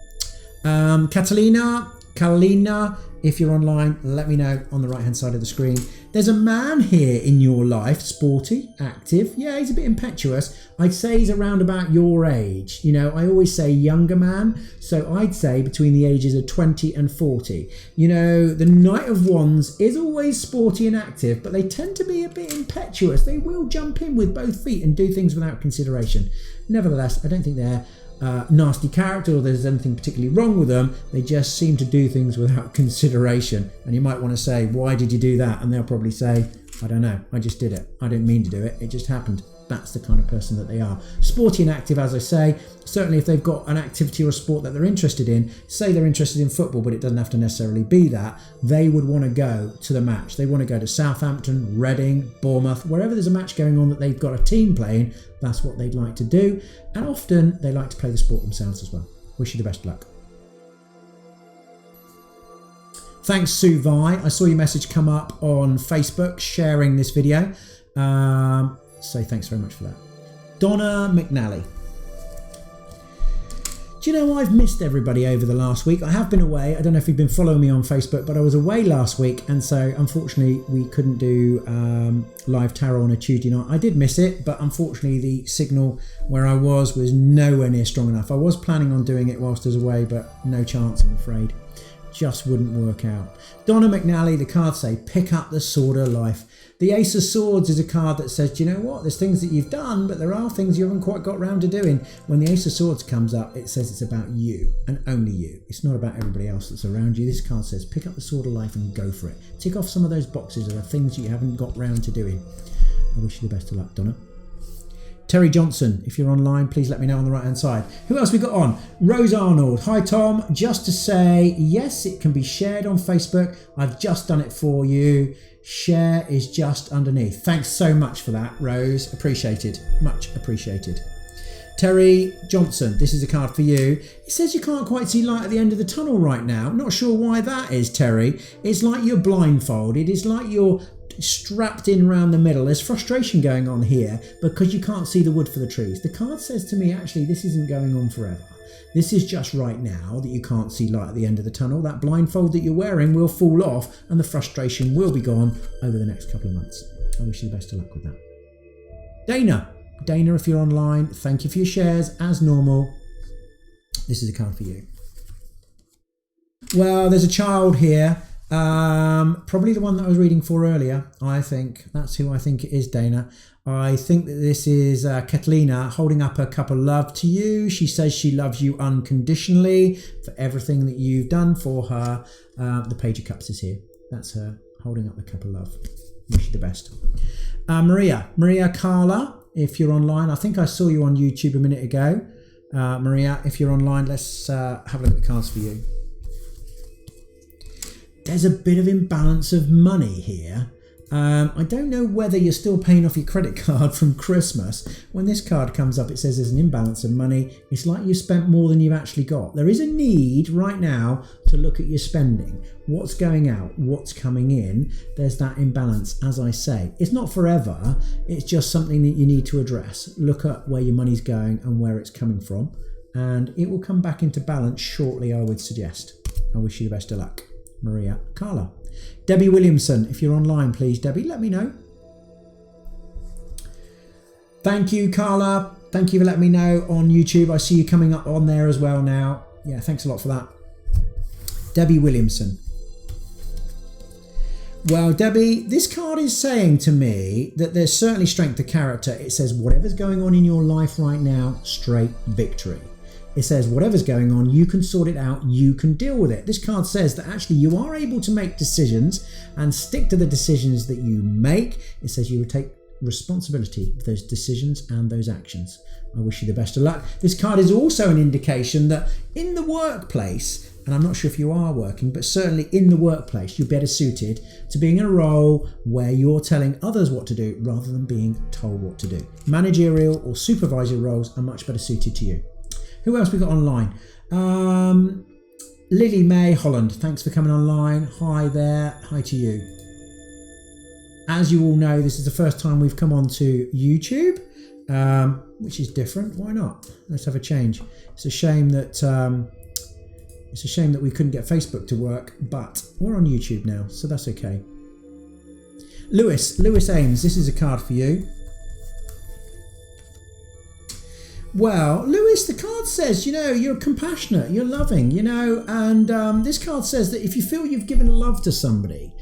S2: Kalina, if you're online, let me know on the right-hand side of the screen. There's a man here in your life, sporty, active. Yeah, he's a bit impetuous. I'd say he's around about your age. You know, I always say younger man. So I'd say between the ages of 20 and 40. You know, the Knight of Wands is always sporty and active, but they tend to be a bit impetuous. They will jump in with both feet and do things without consideration. Nevertheless, I don't think they're nasty character or there's anything particularly wrong with them. They just seem to do things without consideration, and you might want to say, why did you do that? And they'll probably say, I don't know, I just did it. I didn't mean to do it, it just happened. That's the kind of person that they are. Sporty and active, as I say. Certainly if they've got an activity or a sport that they're interested in, say they're interested in football, but it doesn't have to necessarily be that, they would want to go to the match. They want to go to Southampton, Reading, Bournemouth, wherever there's a match going on that they've got a team playing, that's what they'd like to do. And often they like to play the sport themselves as well. Wish you the best of luck. Thanks, Sue Vi. I saw your message come up on Facebook sharing this video. So thanks very much for that. Donna McNally. Do you know, I've missed everybody over the last week. I have been away. I don't know if you've been following me on Facebook, but I was away last week, and so unfortunately we couldn't do live tarot on a Tuesday night. I did miss it, but unfortunately the signal where I was nowhere near strong enough. I was planning on doing it whilst I was away, but no chance, I'm afraid. Just wouldn't work out. Donna McNally, the cards say, pick up the sword of life. The Ace of Swords is a card that says, do you know what? There's things that you've done, but there are things you haven't quite got round to doing. When the Ace of Swords comes up, it says it's about you and only you. It's not about everybody else that's around you. This card says, pick up the sword of life and go for it. Tick off some of those boxes of the things you haven't got round to doing. I wish you the best of luck, Donna. Terry Johnson, if you're online, please let me know on the right hand side. Who else we got on? Rose Arnold. Hi Tom, just to say, yes, it can be shared on Facebook. I've just done it for you. Share is just underneath. Thanks so much for that, Rose. Appreciated. Much appreciated. Terry Johnson, this is a card for you. It says you can't quite see light at the end of the tunnel right now. Not sure why that is, Terry. It's like you're blindfolded. It's like you're strapped in around the middle. There's frustration going on here because you can't see the wood for the trees. The card says to me, actually, this isn't going on forever. This is just right now that you can't see light at the end of the tunnel. That blindfold that you're wearing will fall off and the frustration will be gone over the next couple of months. I wish you the best of luck with that. Dana, if you're online, thank you for your shares as normal. This is a card for you. Well, there's a child here. Probably the one that I was reading for earlier. I think that's who I think it is, Dana. I think that this is Catalina holding up her cup of love to you. She says she loves you unconditionally for everything that you've done for her. The Page of Cups is here. That's her holding up the cup of love. Wish you the best. Maria Carla, if you're online. I think I saw you on YouTube a minute ago. Maria, if you're online, let's have a look at the cards for you. there's a bit of imbalance of money here. I don't know whether you're still paying off your credit card from Christmas. When this card comes up, it says there's an imbalance of money. It's like you spent more than you've actually got. There is a need right now to look at your spending. What's going out? What's coming in? There's that imbalance, as I say. It's not forever. It's just something that you need to address. Look at where your money's going and where it's coming from. And it will come back into balance shortly, I would suggest. I wish you the best of luck. Maria Carla. Debbie Williamson, if you're online, please, Debbie, let me know. Thank you, Carla. Thank you for letting me know on YouTube. I see you coming up on there as well now. Yeah, thanks a lot for that. Debbie Williamson. Well, Debbie, this card is saying to me that there's certainly strength of character. It says whatever's going on in your life right now, straight victory. It says whatever's going on, you can sort it out, you can deal with it. This card says that actually you are able to make decisions and stick to the decisions that you make. It says you will take responsibility for those decisions and those actions. I wish you the best of luck. This card is also an indication that in the workplace, and I'm not sure if you are working, but certainly in the workplace, you're better suited to being in a role where you're telling others what to do rather than being told what to do. Managerial or supervisory roles are much better suited to you. Who else we got online? Lily May Holland, thanks for coming online. Hi there, hi to you. As you all know, this is the first time we've come on to YouTube, which is different. Why not? Let's have a change. It's a shame that we couldn't get Facebook to work, but we're on YouTube now, so that's okay. Lewis Ames, this is a card for you. Well, Lewis, the card says, you're compassionate, you're loving, and this card says that if you feel you've given love to somebody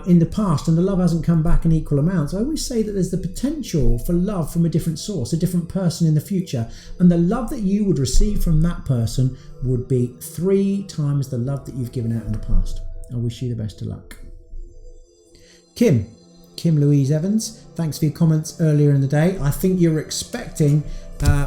S2: in the past and the love hasn't come back in equal amounts, I always say that there's the potential for love from a different source, a different person in the future, and the love that you would receive from that person would be 3 times the love that you've given out in the past. I wish you the best of luck. Kim Louise Evans, thanks for your comments earlier in the day. I think you're expecting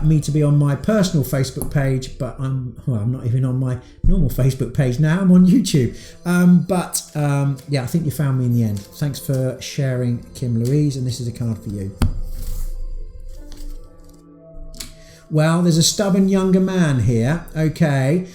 S2: me to be on my personal Facebook page, but I'm not even on my normal Facebook page now. I'm on YouTube. I think you found me in the end. Thanks for sharing, Kim Louise, and this is a card for you. Well, there's a stubborn younger man here. Okay.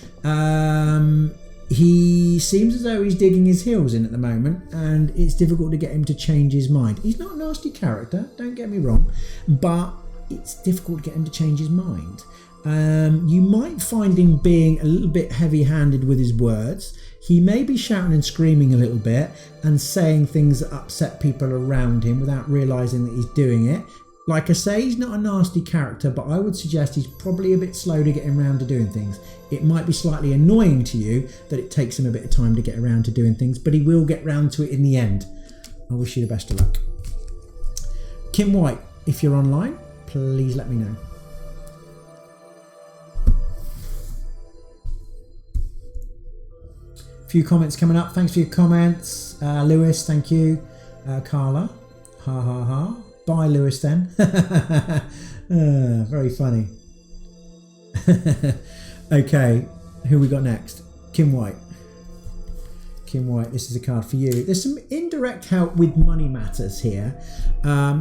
S2: He seems as though he's digging his heels in at the moment, and it's difficult to get him to change his mind. He's not a nasty character, don't get me wrong, but it's difficult to get him to change his mind. You might find him being a little bit heavy-handed with his words. He may be shouting and screaming a little bit and saying things that upset people around him without realising that he's doing it. Like I say, he's not a nasty character, but I would suggest he's probably a bit slow to getting around to doing things. It might be slightly annoying to you that it takes him a bit of time to get around to doing things, but he will get round to it in the end. I wish you the best of luck. Kim White, if you're online, please let me know. A few comments coming up. Thanks for your comments. Lewis, thank you. Carla, ha ha ha. Bye, Lewis, then. Very funny. Okay, who we got next? Kim White. Kim White, this is a card for you. There's some indirect help with money matters here.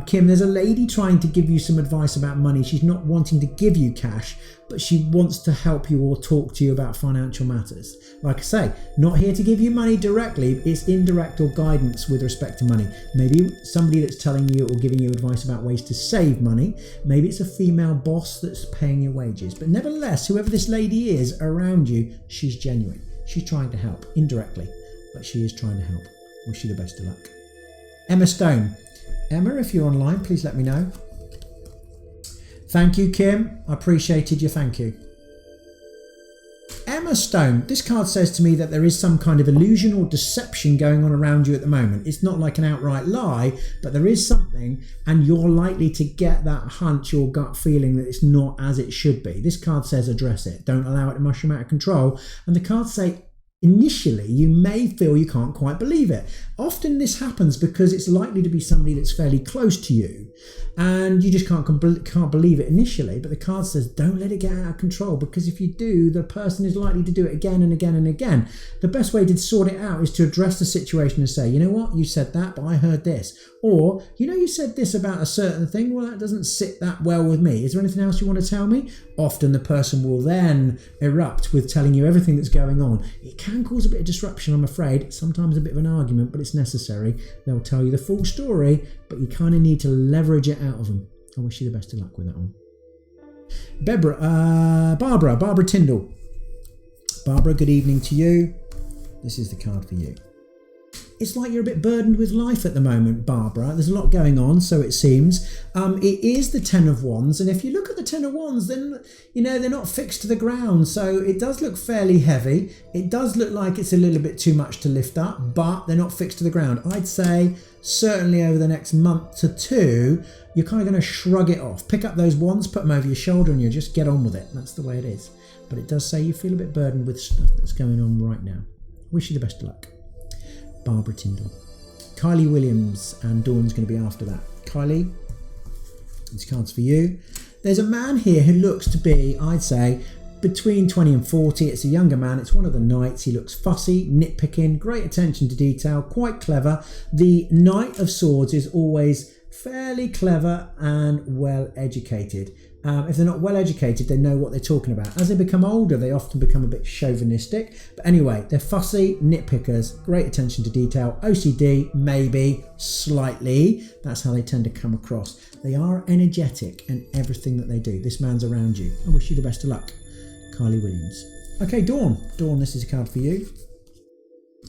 S2: Kim, there's a lady trying to give you some advice about money. She's not wanting to give you cash, but she wants to help you or talk to you about financial matters. Like I say, not here to give you money directly. It's indirect or guidance with respect to money. Maybe somebody that's telling you or giving you advice about ways to save money. Maybe it's a female boss that's paying your wages. But nevertheless, whoever this lady is around you, she's genuine. She's trying to help indirectly, but she is trying to help. Wish you the best of luck. Emma Stone. Emma, if you're online, please let me know. Thank you, Kim. I appreciated your thank you. Emma Stone, this card says to me that there is some kind of illusion or deception going on around you at the moment. It's not like an outright lie, but there is something, and you're likely to get that hunch or gut feeling that it's not as it should be. This card says address it. Don't allow it to mushroom out of control. And the cards say initially you may feel you can't quite believe it. Often this happens because it's likely to be somebody that's fairly close to you And you just can't believe it initially, but the card says don't let it get out of control, because if you do, the person is likely to do it again and again and again. The best way to sort it out is to address the situation and say, you know what, you said that, but I heard this. Or, you know, you said this about a certain thing, well, that doesn't sit that well with me. Is there anything else you want to tell me? Often the person will then erupt with telling you everything that's going on. It can cause a bit of disruption, I'm afraid, sometimes a bit of an argument, but it's necessary. They'll tell you the full story, but you kind of need to leverage it out of them. I wish you the best of luck with that one. Barbara Tyndall. Barbara, good evening to you. This is the card for you. It's like you're a bit burdened with life at the moment, Barbara. There's a lot going on, so it seems. It is the Ten of Wands, and if you look at the Ten of Wands, then, you know, they're not fixed to the ground, so it does look fairly heavy. It does look like it's a little bit too much to lift up, but they're not fixed to the ground. I'd say certainly over the next month to two, you're kind of going to shrug it off. Pick up those wands, put them over your shoulder, and you just get on with it. That's the way it is. But it does say you feel a bit burdened with stuff that's going on right now. Wish you the best of luck. Barbara Tyndall. Kylie Williams, and Dawn's going to be after that. Kylie, this card's for you. There's a man here who looks to be, I'd say, between 20 and 40. It's a younger man. It's one of the knights. He looks fussy, nitpicking, great attention to detail, quite clever. The Knight of Swords is always fairly clever and well educated. If they're not well educated, they know what they're talking about. As they become older, they often become a bit chauvinistic. But anyway, they're fussy, nitpickers, great attention to detail, OCD, maybe, slightly. That's how they tend to come across. They are energetic in everything that they do. This man's around you. I wish you the best of luck. Kylie Williams. Okay, Dawn. Dawn, this is a card for you.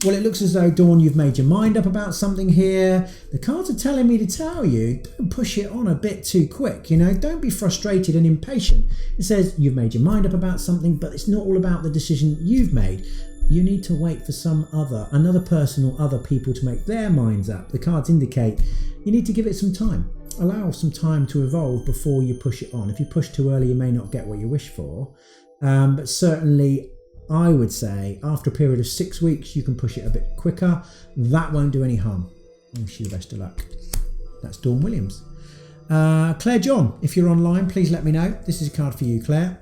S2: Well, it looks as though, Dawn, you've made your mind up about something here. The cards are telling me to tell you, don't push it on a bit too quick, you know, don't be frustrated and impatient. It says you've made your mind up about something, but it's not all about the decision you've made. You need to wait for another person or other people to make their minds up. The cards indicate you need to give it some time. Allow some time to evolve before you push it on. If you push too early, you may not get what you wish for. But certainly, I would say after a period of 6 weeks, you can push it a bit quicker. That won't do any harm. I wish you the best of luck. That's Dawn Williams. Claire John, if you're online, please let me know. This is a card for you, Claire.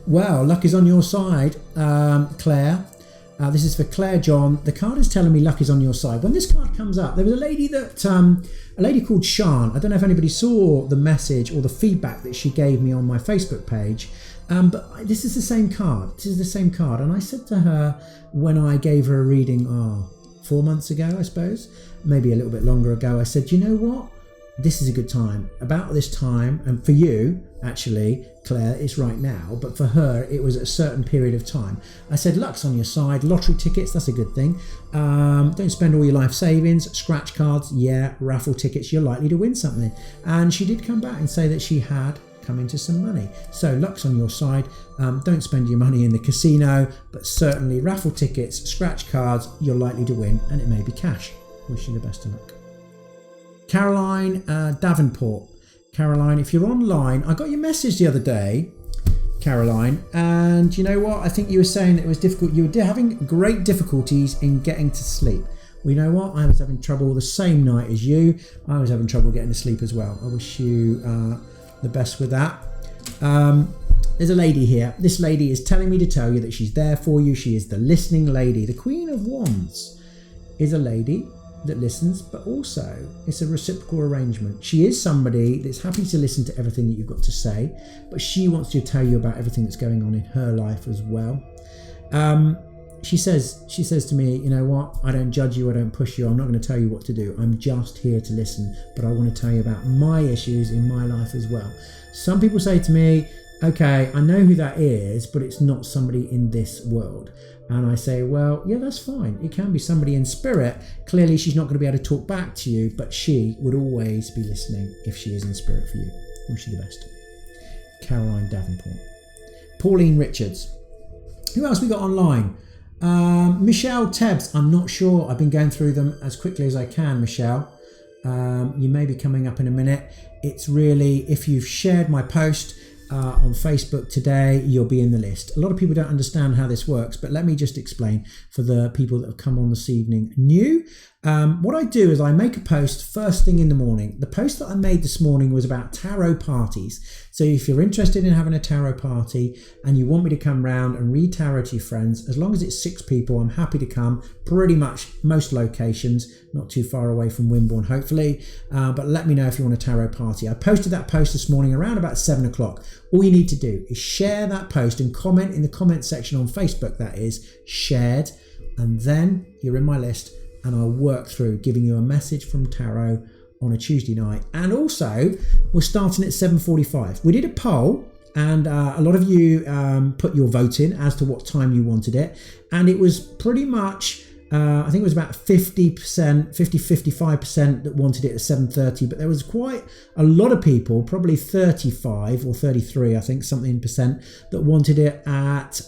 S2: Well, luck is on your side, Claire. This is for Claire John. The card is telling me luck is on your side. When this card comes up, there was a lady called Shan. I don't know if anybody saw the message or the feedback that she gave me on my Facebook page. But this is the same card. This is the same card. And I said to her when I gave her a reading, 4 months ago, I suppose, maybe a little bit longer ago, I said, you know what? This is a good time. About this time, and for you, actually, Claire, it's right now, but for her, it was a certain period of time. I said, luck's on your side. Lottery tickets, that's a good thing. Don't spend all your life savings. Scratch cards, yeah. Raffle tickets, you're likely to win something. And she did come back and say that she had come into some money. So luck's on your side. Don't spend your money in the casino, but certainly raffle tickets, scratch cards, you're likely to win, and it may be cash. Wish you the best of luck. Caroline Davenport. Caroline, if you're online, I got your message the other day, Caroline, and you know what? I think you were saying that it was difficult. You were having great difficulties in getting to sleep. Well, you know what? I was having trouble the same night as you. I was having trouble getting to sleep as well. I wish you the best with that. There's a lady here. This lady is telling me to tell you that she's there for you. She is the listening lady. The Queen of Wands is a lady that listens, but also it's a reciprocal arrangement. She is somebody that's happy to listen to everything that you've got to say, but she wants to tell you about everything that's going on in her life as well. She says to me, you know what, I don't judge you, I don't push you, I'm not going to tell you what to do, I'm just here to listen, but I want to tell you about my issues in my life as well. Some people say to me, okay, I know who that is, but it's not somebody in this world. And I say, well, yeah, that's fine. It can be somebody in spirit. Clearly, she's not going to be able to talk back to you, but she would always be listening if she is in spirit for you. Wish you the best. Caroline Davenport. Pauline Richards. Who else we got online? Michelle Tebbs. I'm not sure. I've been going through them as quickly as I can, Michelle. You may be coming up in a minute. It's really, if you've shared my post on Facebook today, you'll be in the list. A lot of people don't understand how this works, but let me just explain for the people that have come on this evening new. What I do is I make a post first thing in the morning. The post that I made this morning was about tarot parties. So if you're interested in having a tarot party and you want me to come round and read tarot to your friends, as long as it's 6 people, I'm happy to come. Pretty much most locations, not too far away from Wimborne, hopefully. But let me know if you want a tarot party. I posted that post this morning around about 7 o'clock. All you need to do is share that post and comment in the comment section on Facebook, that is, shared. And then you're in my list. And I'll work through giving you a message from tarot on a Tuesday night. And also, we're starting at 7:45. We did a poll, and a lot of you put your vote in as to what time you wanted it. And it was pretty much, I think it was about 55% that wanted it at 7:30. But there was quite a lot of people, probably 35 or 33, I think, something percent, that wanted it at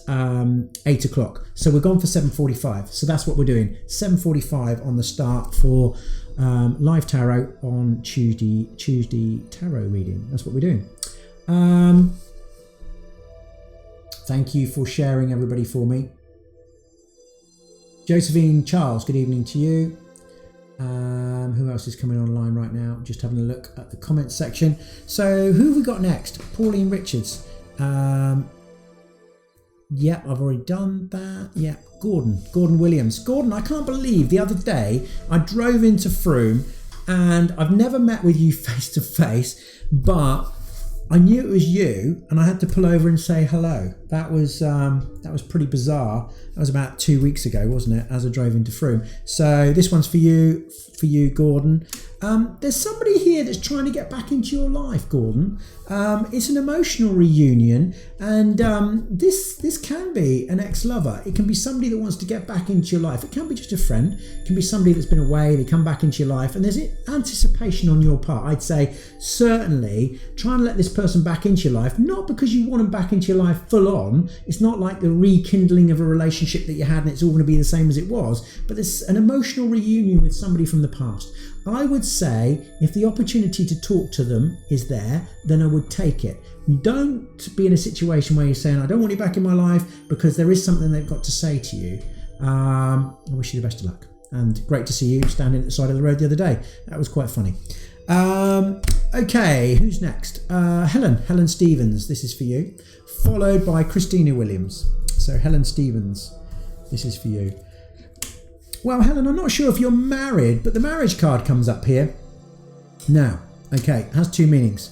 S2: 8 o'clock. So we're gone for 7:45. So that's what we're doing. 7:45 on the start for live tarot on Tuesday tarot reading. That's what we're doing. Thank you for sharing, everybody, for me. Josephine Charles, good evening to you. Who else is coming online right now? Just having a look at the comments section. So who have we got next? Pauline Richards. Yeah, I've already done that. Yeah, Gordon Williams. Gordon, I can't believe the other day I drove into Frome, and I've never met with you face to face, but I knew it was you, and I had to pull over and say hello. That was pretty bizarre. That was about 2 weeks ago, wasn't it? As I drove into Frome. So this one's for you, Gordon. There's somebody here that's trying to get back into your life, Gordon. It's an emotional reunion, and this can be an ex-lover. It can be somebody that wants to get back into your life. It can be just a friend. It can be somebody that's been away. They come back into your life, and there's anticipation on your part. I'd say certainly try and let this person back into your life, not because you want them back into your life full on. It's not like the rekindling of a relationship that you had and it's all going to be the same as it was, but there's an emotional reunion with somebody from the past. I would say if the opportunity to talk to them is there, then I would take it. Don't be in a situation where you're saying, I don't want you back in my life, because there is something they've got to say to you. I wish you the best of luck, and great to see you standing at the side of the road the other day. That was quite funny. Okay, who's next? Helen Stevens, this is for you, followed by Christina Williams. So Helen Stevens, this is for you. Well, Helen, I'm not sure if you're married, but the marriage card comes up here. Now, okay, it has 2 meanings.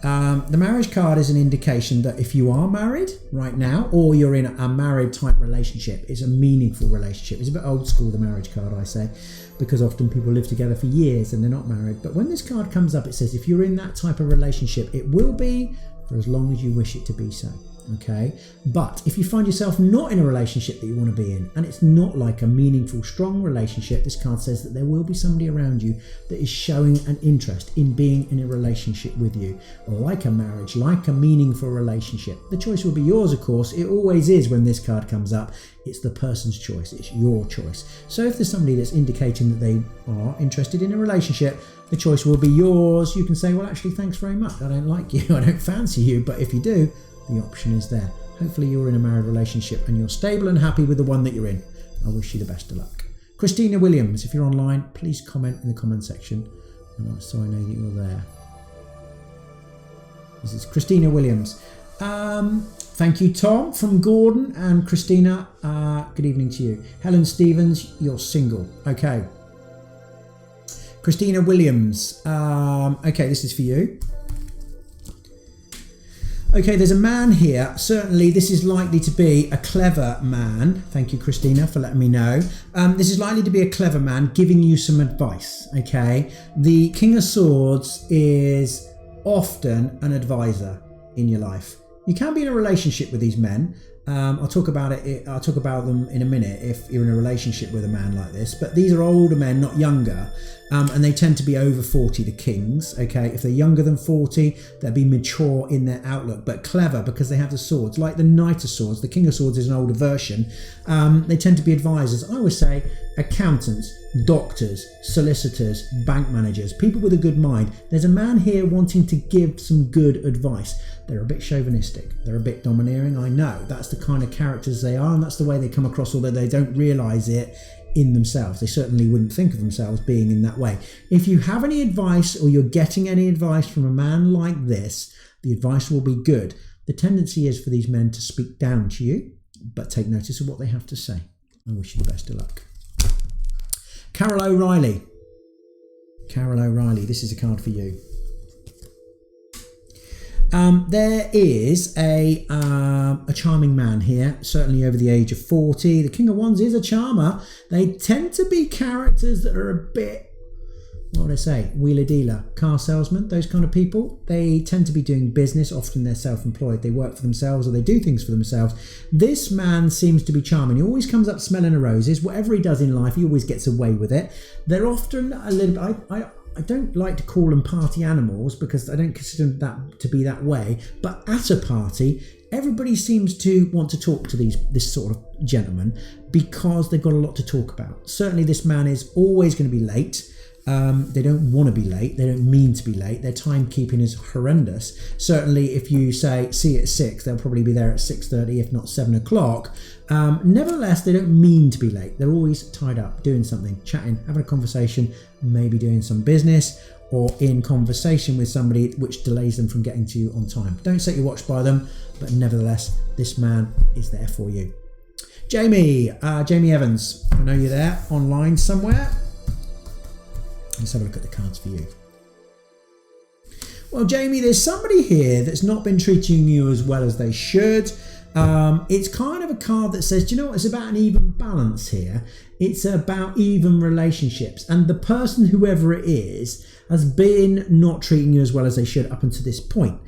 S2: The marriage card is an indication that if you are married right now, or you're in a married type relationship, it's a meaningful relationship. It's a bit old school, the marriage card, I say, because often people live together for years and they're not married. But when this card comes up, it says if you're in that type of relationship, it will be for as long as you wish it to be so. Okay, but if you find yourself not in a relationship that you want to be in, and it's not like a meaningful, strong relationship, this card says that there will be somebody around you that is showing an interest in being in a relationship with you, or like a marriage, like a meaningful relationship. The choice will be yours, of course. It always is when this card comes up. It's the person's choice. It's your choice. So if there's somebody that's indicating that they are interested in a relationship, the choice will be yours. You can say, well, actually, thanks very much. I don't like you. I don't fancy you. But if you do, the option is there. Hopefully you're in a married relationship and you're stable and happy with the one that you're in. I wish you the best of luck. Christina Williams, if you're online, please comment in the comment section, and so I know that you're there. This is Christina Williams. Thank you, Tom, from Gordon, and Christina, good evening to you. Helen Stevens, you're single. Okay. Christina Williams. Okay, this is for you. Okay, there's a man here. Certainly, this is likely to be a clever man. Thank you, Christina, for letting me know. This is likely to be a clever man giving you some advice, okay? The King of Swords is often an advisor in your life. You can be in a relationship with these men. I'll talk about them in a minute if you're in a relationship with a man like this. But these are older men, not younger. And they tend to be over 40, the kings, okay? If they're younger than 40, they'll be mature in their outlook, but clever because they have the swords, like the Knight of Swords. The King of Swords is an older version. They tend to be advisors. I always say accountants, doctors, solicitors, bank managers, people with a good mind. There's a man here wanting to give some good advice. They're a bit chauvinistic. They're a bit domineering. I know that's the kind of characters they are, and that's the way they come across, although they don't realise it in themselves. They certainly wouldn't think of themselves being in that way. If you have any advice or you're getting any advice from a man like this, the advice will be good. The tendency is for these men to speak down to you, but take notice of what they have to say. I wish you the best of luck. Carol O'Reilly. Carol O'Reilly, this is a card for you. There is a charming man here, certainly over the age of 40. The King of Wands is a charmer. They tend to be characters that are a bit, what would I say, wheeler dealer, car salesman, those kind of people. They tend to be doing business. Often they're self-employed. They work for themselves or they do things for themselves. This man seems to be charming. He always comes up smelling of roses. Whatever he does in life, he always gets away with it. They're often a little bit, I don't like to call them party animals because I don't consider that to be that way. But at a party, everybody seems to want to talk to this sort of gentleman because they've got a lot to talk about. Certainly this man is always going to be late. They don't want to be late. They don't mean to be late. Their timekeeping is horrendous. Certainly if you say see at 6, they'll probably be there at 6:30, if not 7 o'clock. Nevertheless, they don't mean to be late. They're always tied up, doing something, chatting, having a conversation, maybe doing some business or in conversation with somebody which delays them from getting to you on time. Don't set your watch by them, but nevertheless, this man is there for you. Jamie Evans, I know you're there online somewhere. Let's have a look at the cards for you. Well, Jamie, there's somebody here that's not been treating you as well as they should. It's kind of a card that says, do you know what? It's about an even balance here. It's about even relationships. And the person, whoever it is, has been not treating you as well as they should up until this point.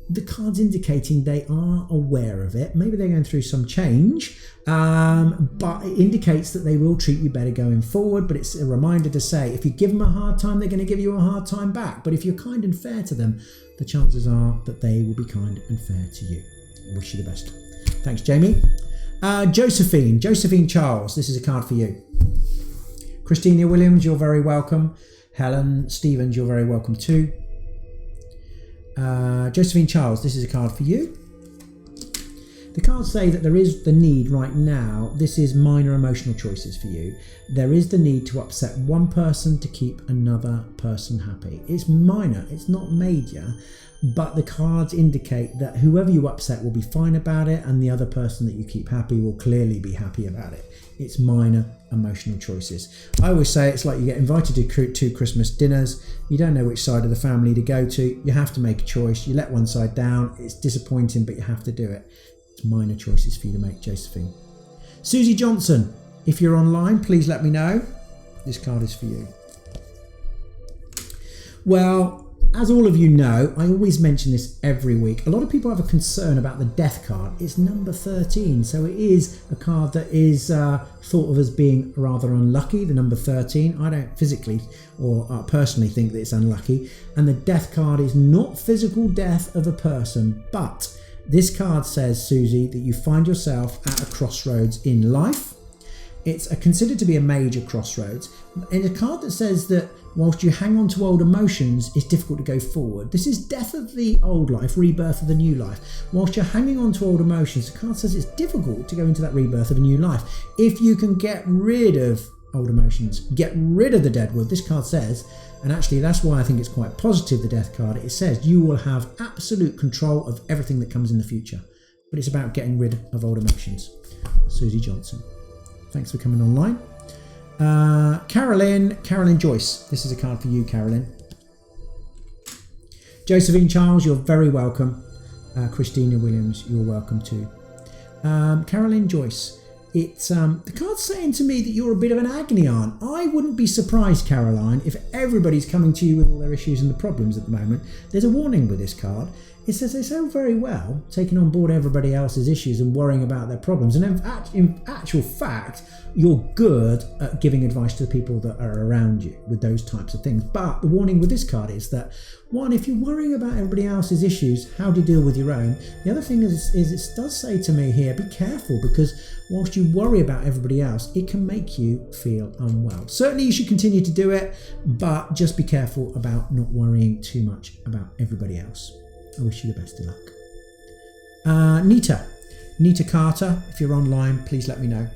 S2: The card's indicating they are aware of it. Maybe they're going through some change, but it indicates that they will treat you better going forward. But it's a reminder to say, if you give them a hard time, they're going to give you a hard time back. But if you're kind and fair to them, the chances are that they will be kind and fair to you. I wish you the best. Thanks, Jamie. Josephine Charles, this is a card for you. Christina Williams, you're very welcome. Helen Stevens, you're very welcome too. Josephine Charles, this is a card for you. The cards say that there is the need right now. This is minor emotional choices for you. There is the need to upset one person to keep another person happy. It's minor, it's not major, but the cards indicate that whoever you upset will be fine about it and the other person that you keep happy will clearly be happy about it. It's minor emotional choices. I always say it's like you get invited to 2 Christmas dinners. You don't know which side of the family to go to. You have to make a choice. You let one side down. It's disappointing, but you have to do it. It's minor choices for you to make, Josephine. Susie Johnson, if you're online, please let me know. This card is for you. Well, as all of you know, I always mention this every week. A lot of people have a concern about the death card. It's number 13, so it is a card that is thought of as being rather unlucky, the number 13. I don't physically or personally think that it's unlucky. And the death card is not physical death of a person, but this card says, Susie, that you find yourself at a crossroads in life. It's considered to be a major crossroads. And a card that says that whilst you hang on to old emotions, it's difficult to go forward. This is death of the old life, rebirth of the new life. Whilst you're hanging on to old emotions, the card says it's difficult to go into that rebirth of a new life. If you can get rid of old emotions, get rid of the dead wood, this card says, and actually that's why I think it's quite positive, the death card, it says you will have absolute control of everything that comes in the future. But it's about getting rid of old emotions. Susie Johnson. Thanks for coming online. Carolyn Joyce. This is a card for you, Carolyn. Josephine Charles, you're very welcome. Christina Williams, you're welcome too. Carolyn Joyce. It's the card's saying to me that you're a bit of an agony aunt. I wouldn't be surprised, Caroline, if everybody's coming to you with all their issues and the problems at the moment. There's a warning with this card. It says they're so very well taking on board everybody else's issues and worrying about their problems. And in actual fact, you're good at giving advice to the people that are around you with those types of things. But the warning with this card is that, one, if you're worrying about everybody else's issues, how do you deal with your own? The other thing is it does say to me here, be careful, because whilst you worry about everybody else, it can make you feel unwell. Certainly you should continue to do it, but just be careful about not worrying too much about everybody else. I wish you the best of luck. Nita Carter, if you're online, please let me know.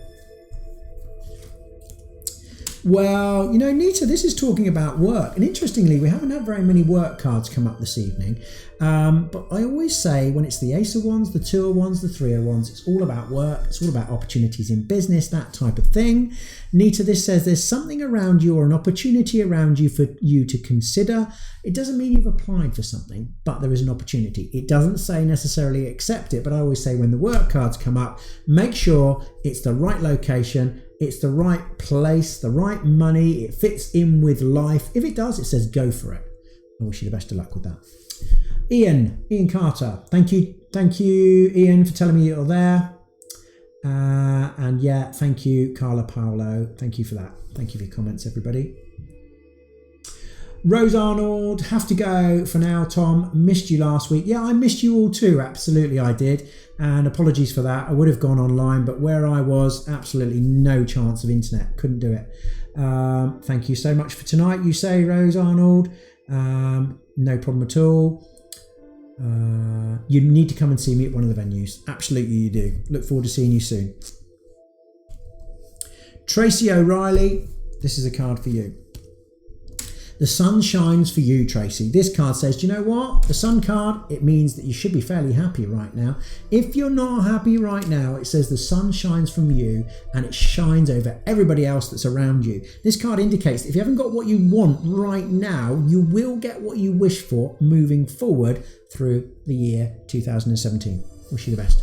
S2: Well, Nita, this is talking about work. And interestingly, we haven't had very many work cards come up this evening. But I always say when it's the Ace of Wands, the Two of Wands, the Three of Wands, it's all about work. It's all about opportunities in business, that type of thing. Nita, this says there's something around you or an opportunity around you for you to consider. It doesn't mean you've applied for something, but there is an opportunity. It doesn't say necessarily accept it, but I always say when the work cards come up, make sure it's the right location, it's the right place, the right money, it fits in with life. If it does, it says go for it. I wish you the best of luck with that. Ian Carter, thank you, Ian, for telling me you're there. And yeah, thank you, Carla Paolo. Thank you for that. Thank you for your comments, everybody. Rose Arnold, have to go for now, Tom. Missed you last week. Yeah, I missed you all too. Absolutely, I did. And apologies for that. I would have gone online, but where I was, absolutely no chance of internet. Couldn't do it. Thank you so much for tonight, you say, Rose Arnold. No problem at all. You need to come and see me at one of the venues. Absolutely you do. Look forward to seeing you soon. Tracy O'Reilly, this is a card for you. The sun shines for you, Tracy. This card says, do you know what? The sun card, it means that you should be fairly happy right now. If you're not happy right now, it says the sun shines from you and it shines over everybody else that's around you. This card indicates that if you haven't got what you want right now, you will get what you wish for moving forward through the year 2017. Wish you the best.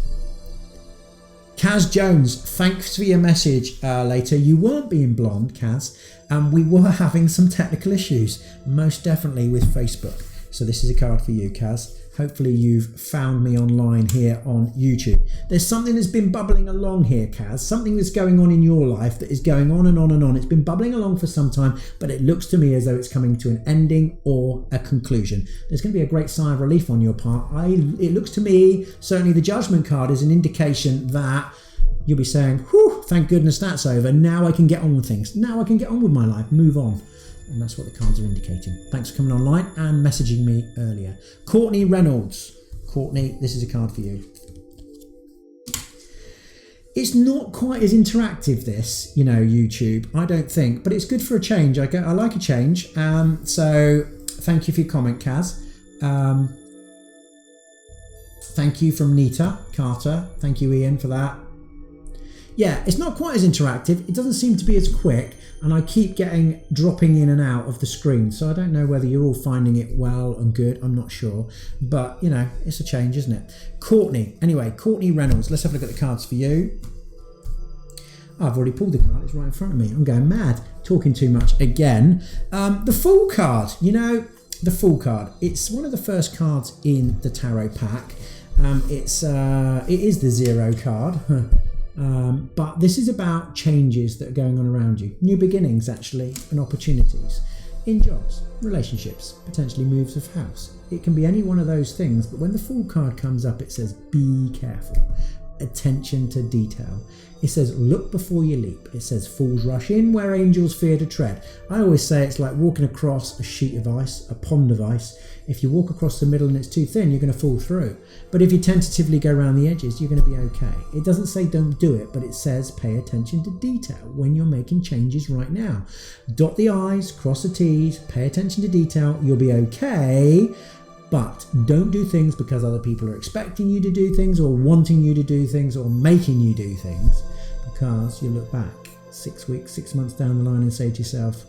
S2: Kaz Jones, thanks for your message later. You weren't being blonde, Kaz, and we were having some technical issues, most definitely with Facebook. So this is a card for you, Kaz. Hopefully you've found me online here on YouTube. There's something that's been bubbling along here, Kaz. Something that's going on in your life that is going on and on and on. It's been bubbling along for some time, but it looks to me as though it's coming to an ending or a conclusion. There's going to be a great sigh of relief on your part. It looks to me, certainly the Judgment card is an indication that you'll be saying, whew, thank goodness that's over. Now I can get on with things. Now I can get on with my life, move on. And that's what the cards are indicating. Thanks for coming online and messaging me earlier. Courtney Reynolds. Courtney, this is a card for you. It's not quite as interactive, this, YouTube, I don't think, but it's good for a change. I like a change. So thank you for your comment, Kaz. Thank you from Nita Carter. Thank you, Ian, for that. Yeah, it's not quite as interactive. It doesn't seem to be as quick, and I keep dropping in and out of the screen. So I don't know whether you're all finding it well and good. I'm not sure, but it's a change, isn't it? Courtney Reynolds. Let's have a look at the cards for you. I've already pulled the card. It's right in front of me. I'm going mad, talking too much again. The Fool card. The Fool card. It's one of the first cards in the tarot pack. It is the Zero card. But this is about changes that are going on around you. New beginnings, actually, and opportunities in jobs, relationships, potentially moves of house. It can be any one of those things, but when the Fool card comes up, it says, be careful. Attention to detail. It says, look before you leap. It says, fools rush in where angels fear to tread. I always say it's like walking across a sheet of ice, a pond of ice. If you walk across the middle and it's too thin, you're going to fall through. But if you tentatively go around the edges, you're going to be okay. It doesn't say don't do it, but it says pay attention to detail when you're making changes right now. Dot the I's, cross the T's, pay attention to detail. You'll be okay. But don't do things because other people are expecting you to do things or wanting you to do things or making you do things, because you look back 6 weeks, 6 months down the line and say to yourself,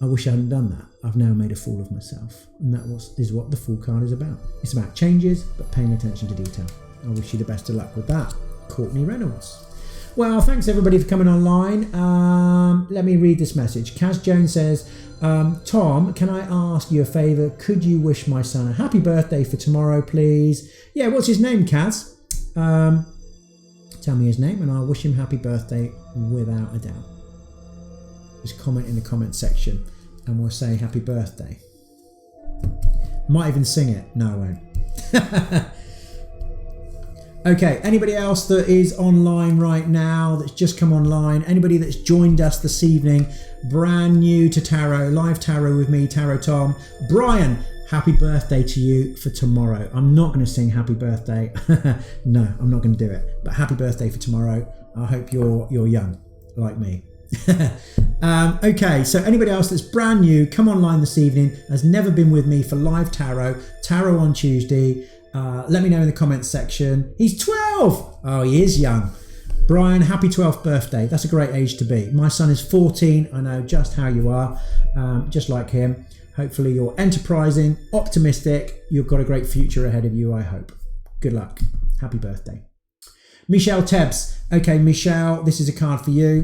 S2: I wish I hadn't done that. I've now made a fool of myself. And that is what the Fool card is about. It's about changes, but paying attention to detail. I wish you the best of luck with that. Courtney Reynolds. Well, thanks everybody for coming online. Let me read this message. Kaz Jones says, Tom, can I ask you a favour? Could you wish my son a happy birthday for tomorrow, please? Yeah, what's his name, Kaz? Tell me his name and I'll wish him happy birthday without a doubt. Just comment in the comment section and we'll say happy birthday. Might even sing it. No, I won't. Okay, anybody else that is online right now, that's just come online, anybody that's joined us this evening, brand new to tarot, live tarot with me, Tarot Tom. Brian, happy birthday to you for tomorrow. I'm not going to sing happy birthday. No, I'm not going to do it. But happy birthday for tomorrow. I hope you're young, like me. Okay, so anybody else that's brand new, come online this evening, has never been with me for live tarot on Tuesday. Let me know in the comments section. He's 12. Oh, he is young. Brian, happy 12th birthday. That's a great age to be. My son is 14. I know just how you are, just like him. Hopefully you're enterprising, optimistic. You've got a great future ahead of you, I hope. Good luck. Happy birthday. Michelle Tebbs. Okay, Michelle, this is a card for you.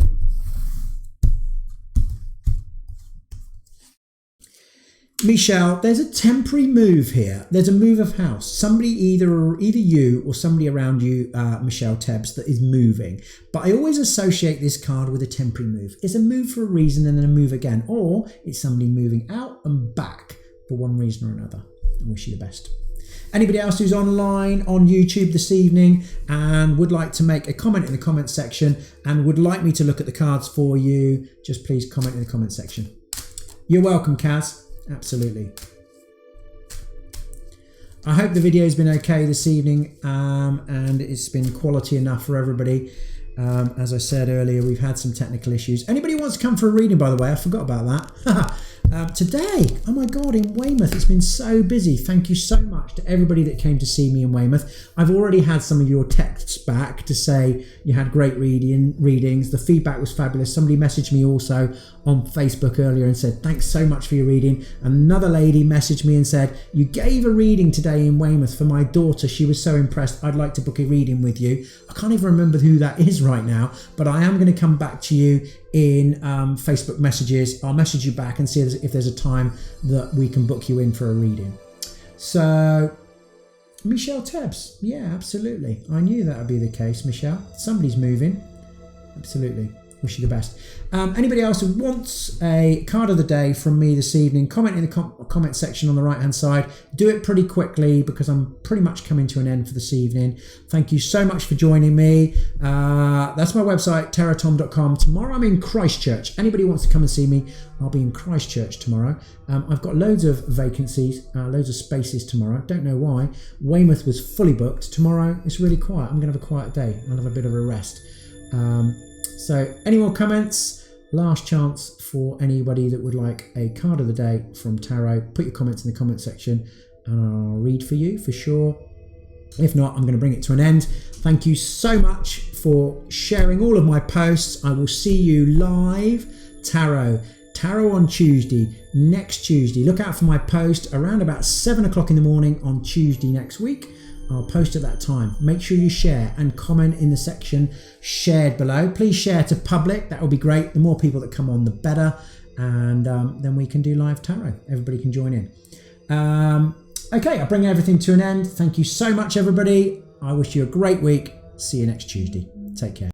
S2: Michelle, there's a temporary move here. There's a move of house. Somebody, either you or somebody around you, Michelle Tebbs, that is moving. But I always associate this card with a temporary move. It's a move for a reason and then a move again. Or it's somebody moving out and back for one reason or another. I wish you the best. Anybody else who's online on YouTube this evening and would like to make a comment in the comment section and would like me to look at the cards for you, just please comment in the comment section. You're welcome, Kaz. Absolutely. I hope the video has been okay this evening and it's been quality enough for everybody. As I said earlier, we've had some technical issues. Anybody wants to come for a reading, by the way? I forgot about that. Today, oh my God, in Weymouth, it's been so busy. Thank you so much to everybody that came to see me in Weymouth. I've already had some of your texts back to say you had great readings. The feedback was fabulous. Somebody messaged me also on Facebook earlier and said, thanks so much for your reading. Another lady messaged me and said, you gave a reading today in Weymouth for my daughter. She was so impressed. I'd like to book a reading with you. I can't even remember who that is right now, but I am going to come back to you in Facebook messages. I'll message you back and see if there's a time that we can book you in for a reading. So Michelle Tebbs, yeah, absolutely. I knew that would be the case, Michelle. Somebody's moving. Absolutely. Wish you the best. Anybody else who wants a card of the day from me this evening, comment in the comment section on the right hand side. Do it pretty quickly because I'm pretty much coming to an end for this evening. Thank you so much for joining me. That's my website, tarottom.com. Tomorrow I'm in Christchurch. Anybody wants to come and see me, I'll be in Christchurch tomorrow. I've got loads of vacancies, loads of spaces tomorrow. Don't know why. Weymouth was fully booked. Tomorrow it's really quiet. I'm going to have a quiet day. I'll have a bit of a rest. So any more comments? Last chance for anybody that would like a card of the day from tarot. Put your comments in the comment section and I'll read for you for sure. If not, I'm going to bring it to an end. Thank you so much for sharing all of my posts. I will see you live. Tarot on Tuesday, next Tuesday. Look out for my post around about 7 o'clock in the morning on Tuesday next week. I'll post at that time. Make sure you share and comment in the section shared below. Please share to public. That will be great. The more people that come on, the better. And then we can do live tarot. Everybody can join in. Okay, I'll bring everything to an end. Thank you so much, everybody. I wish you a great week. See you next Tuesday. Take care.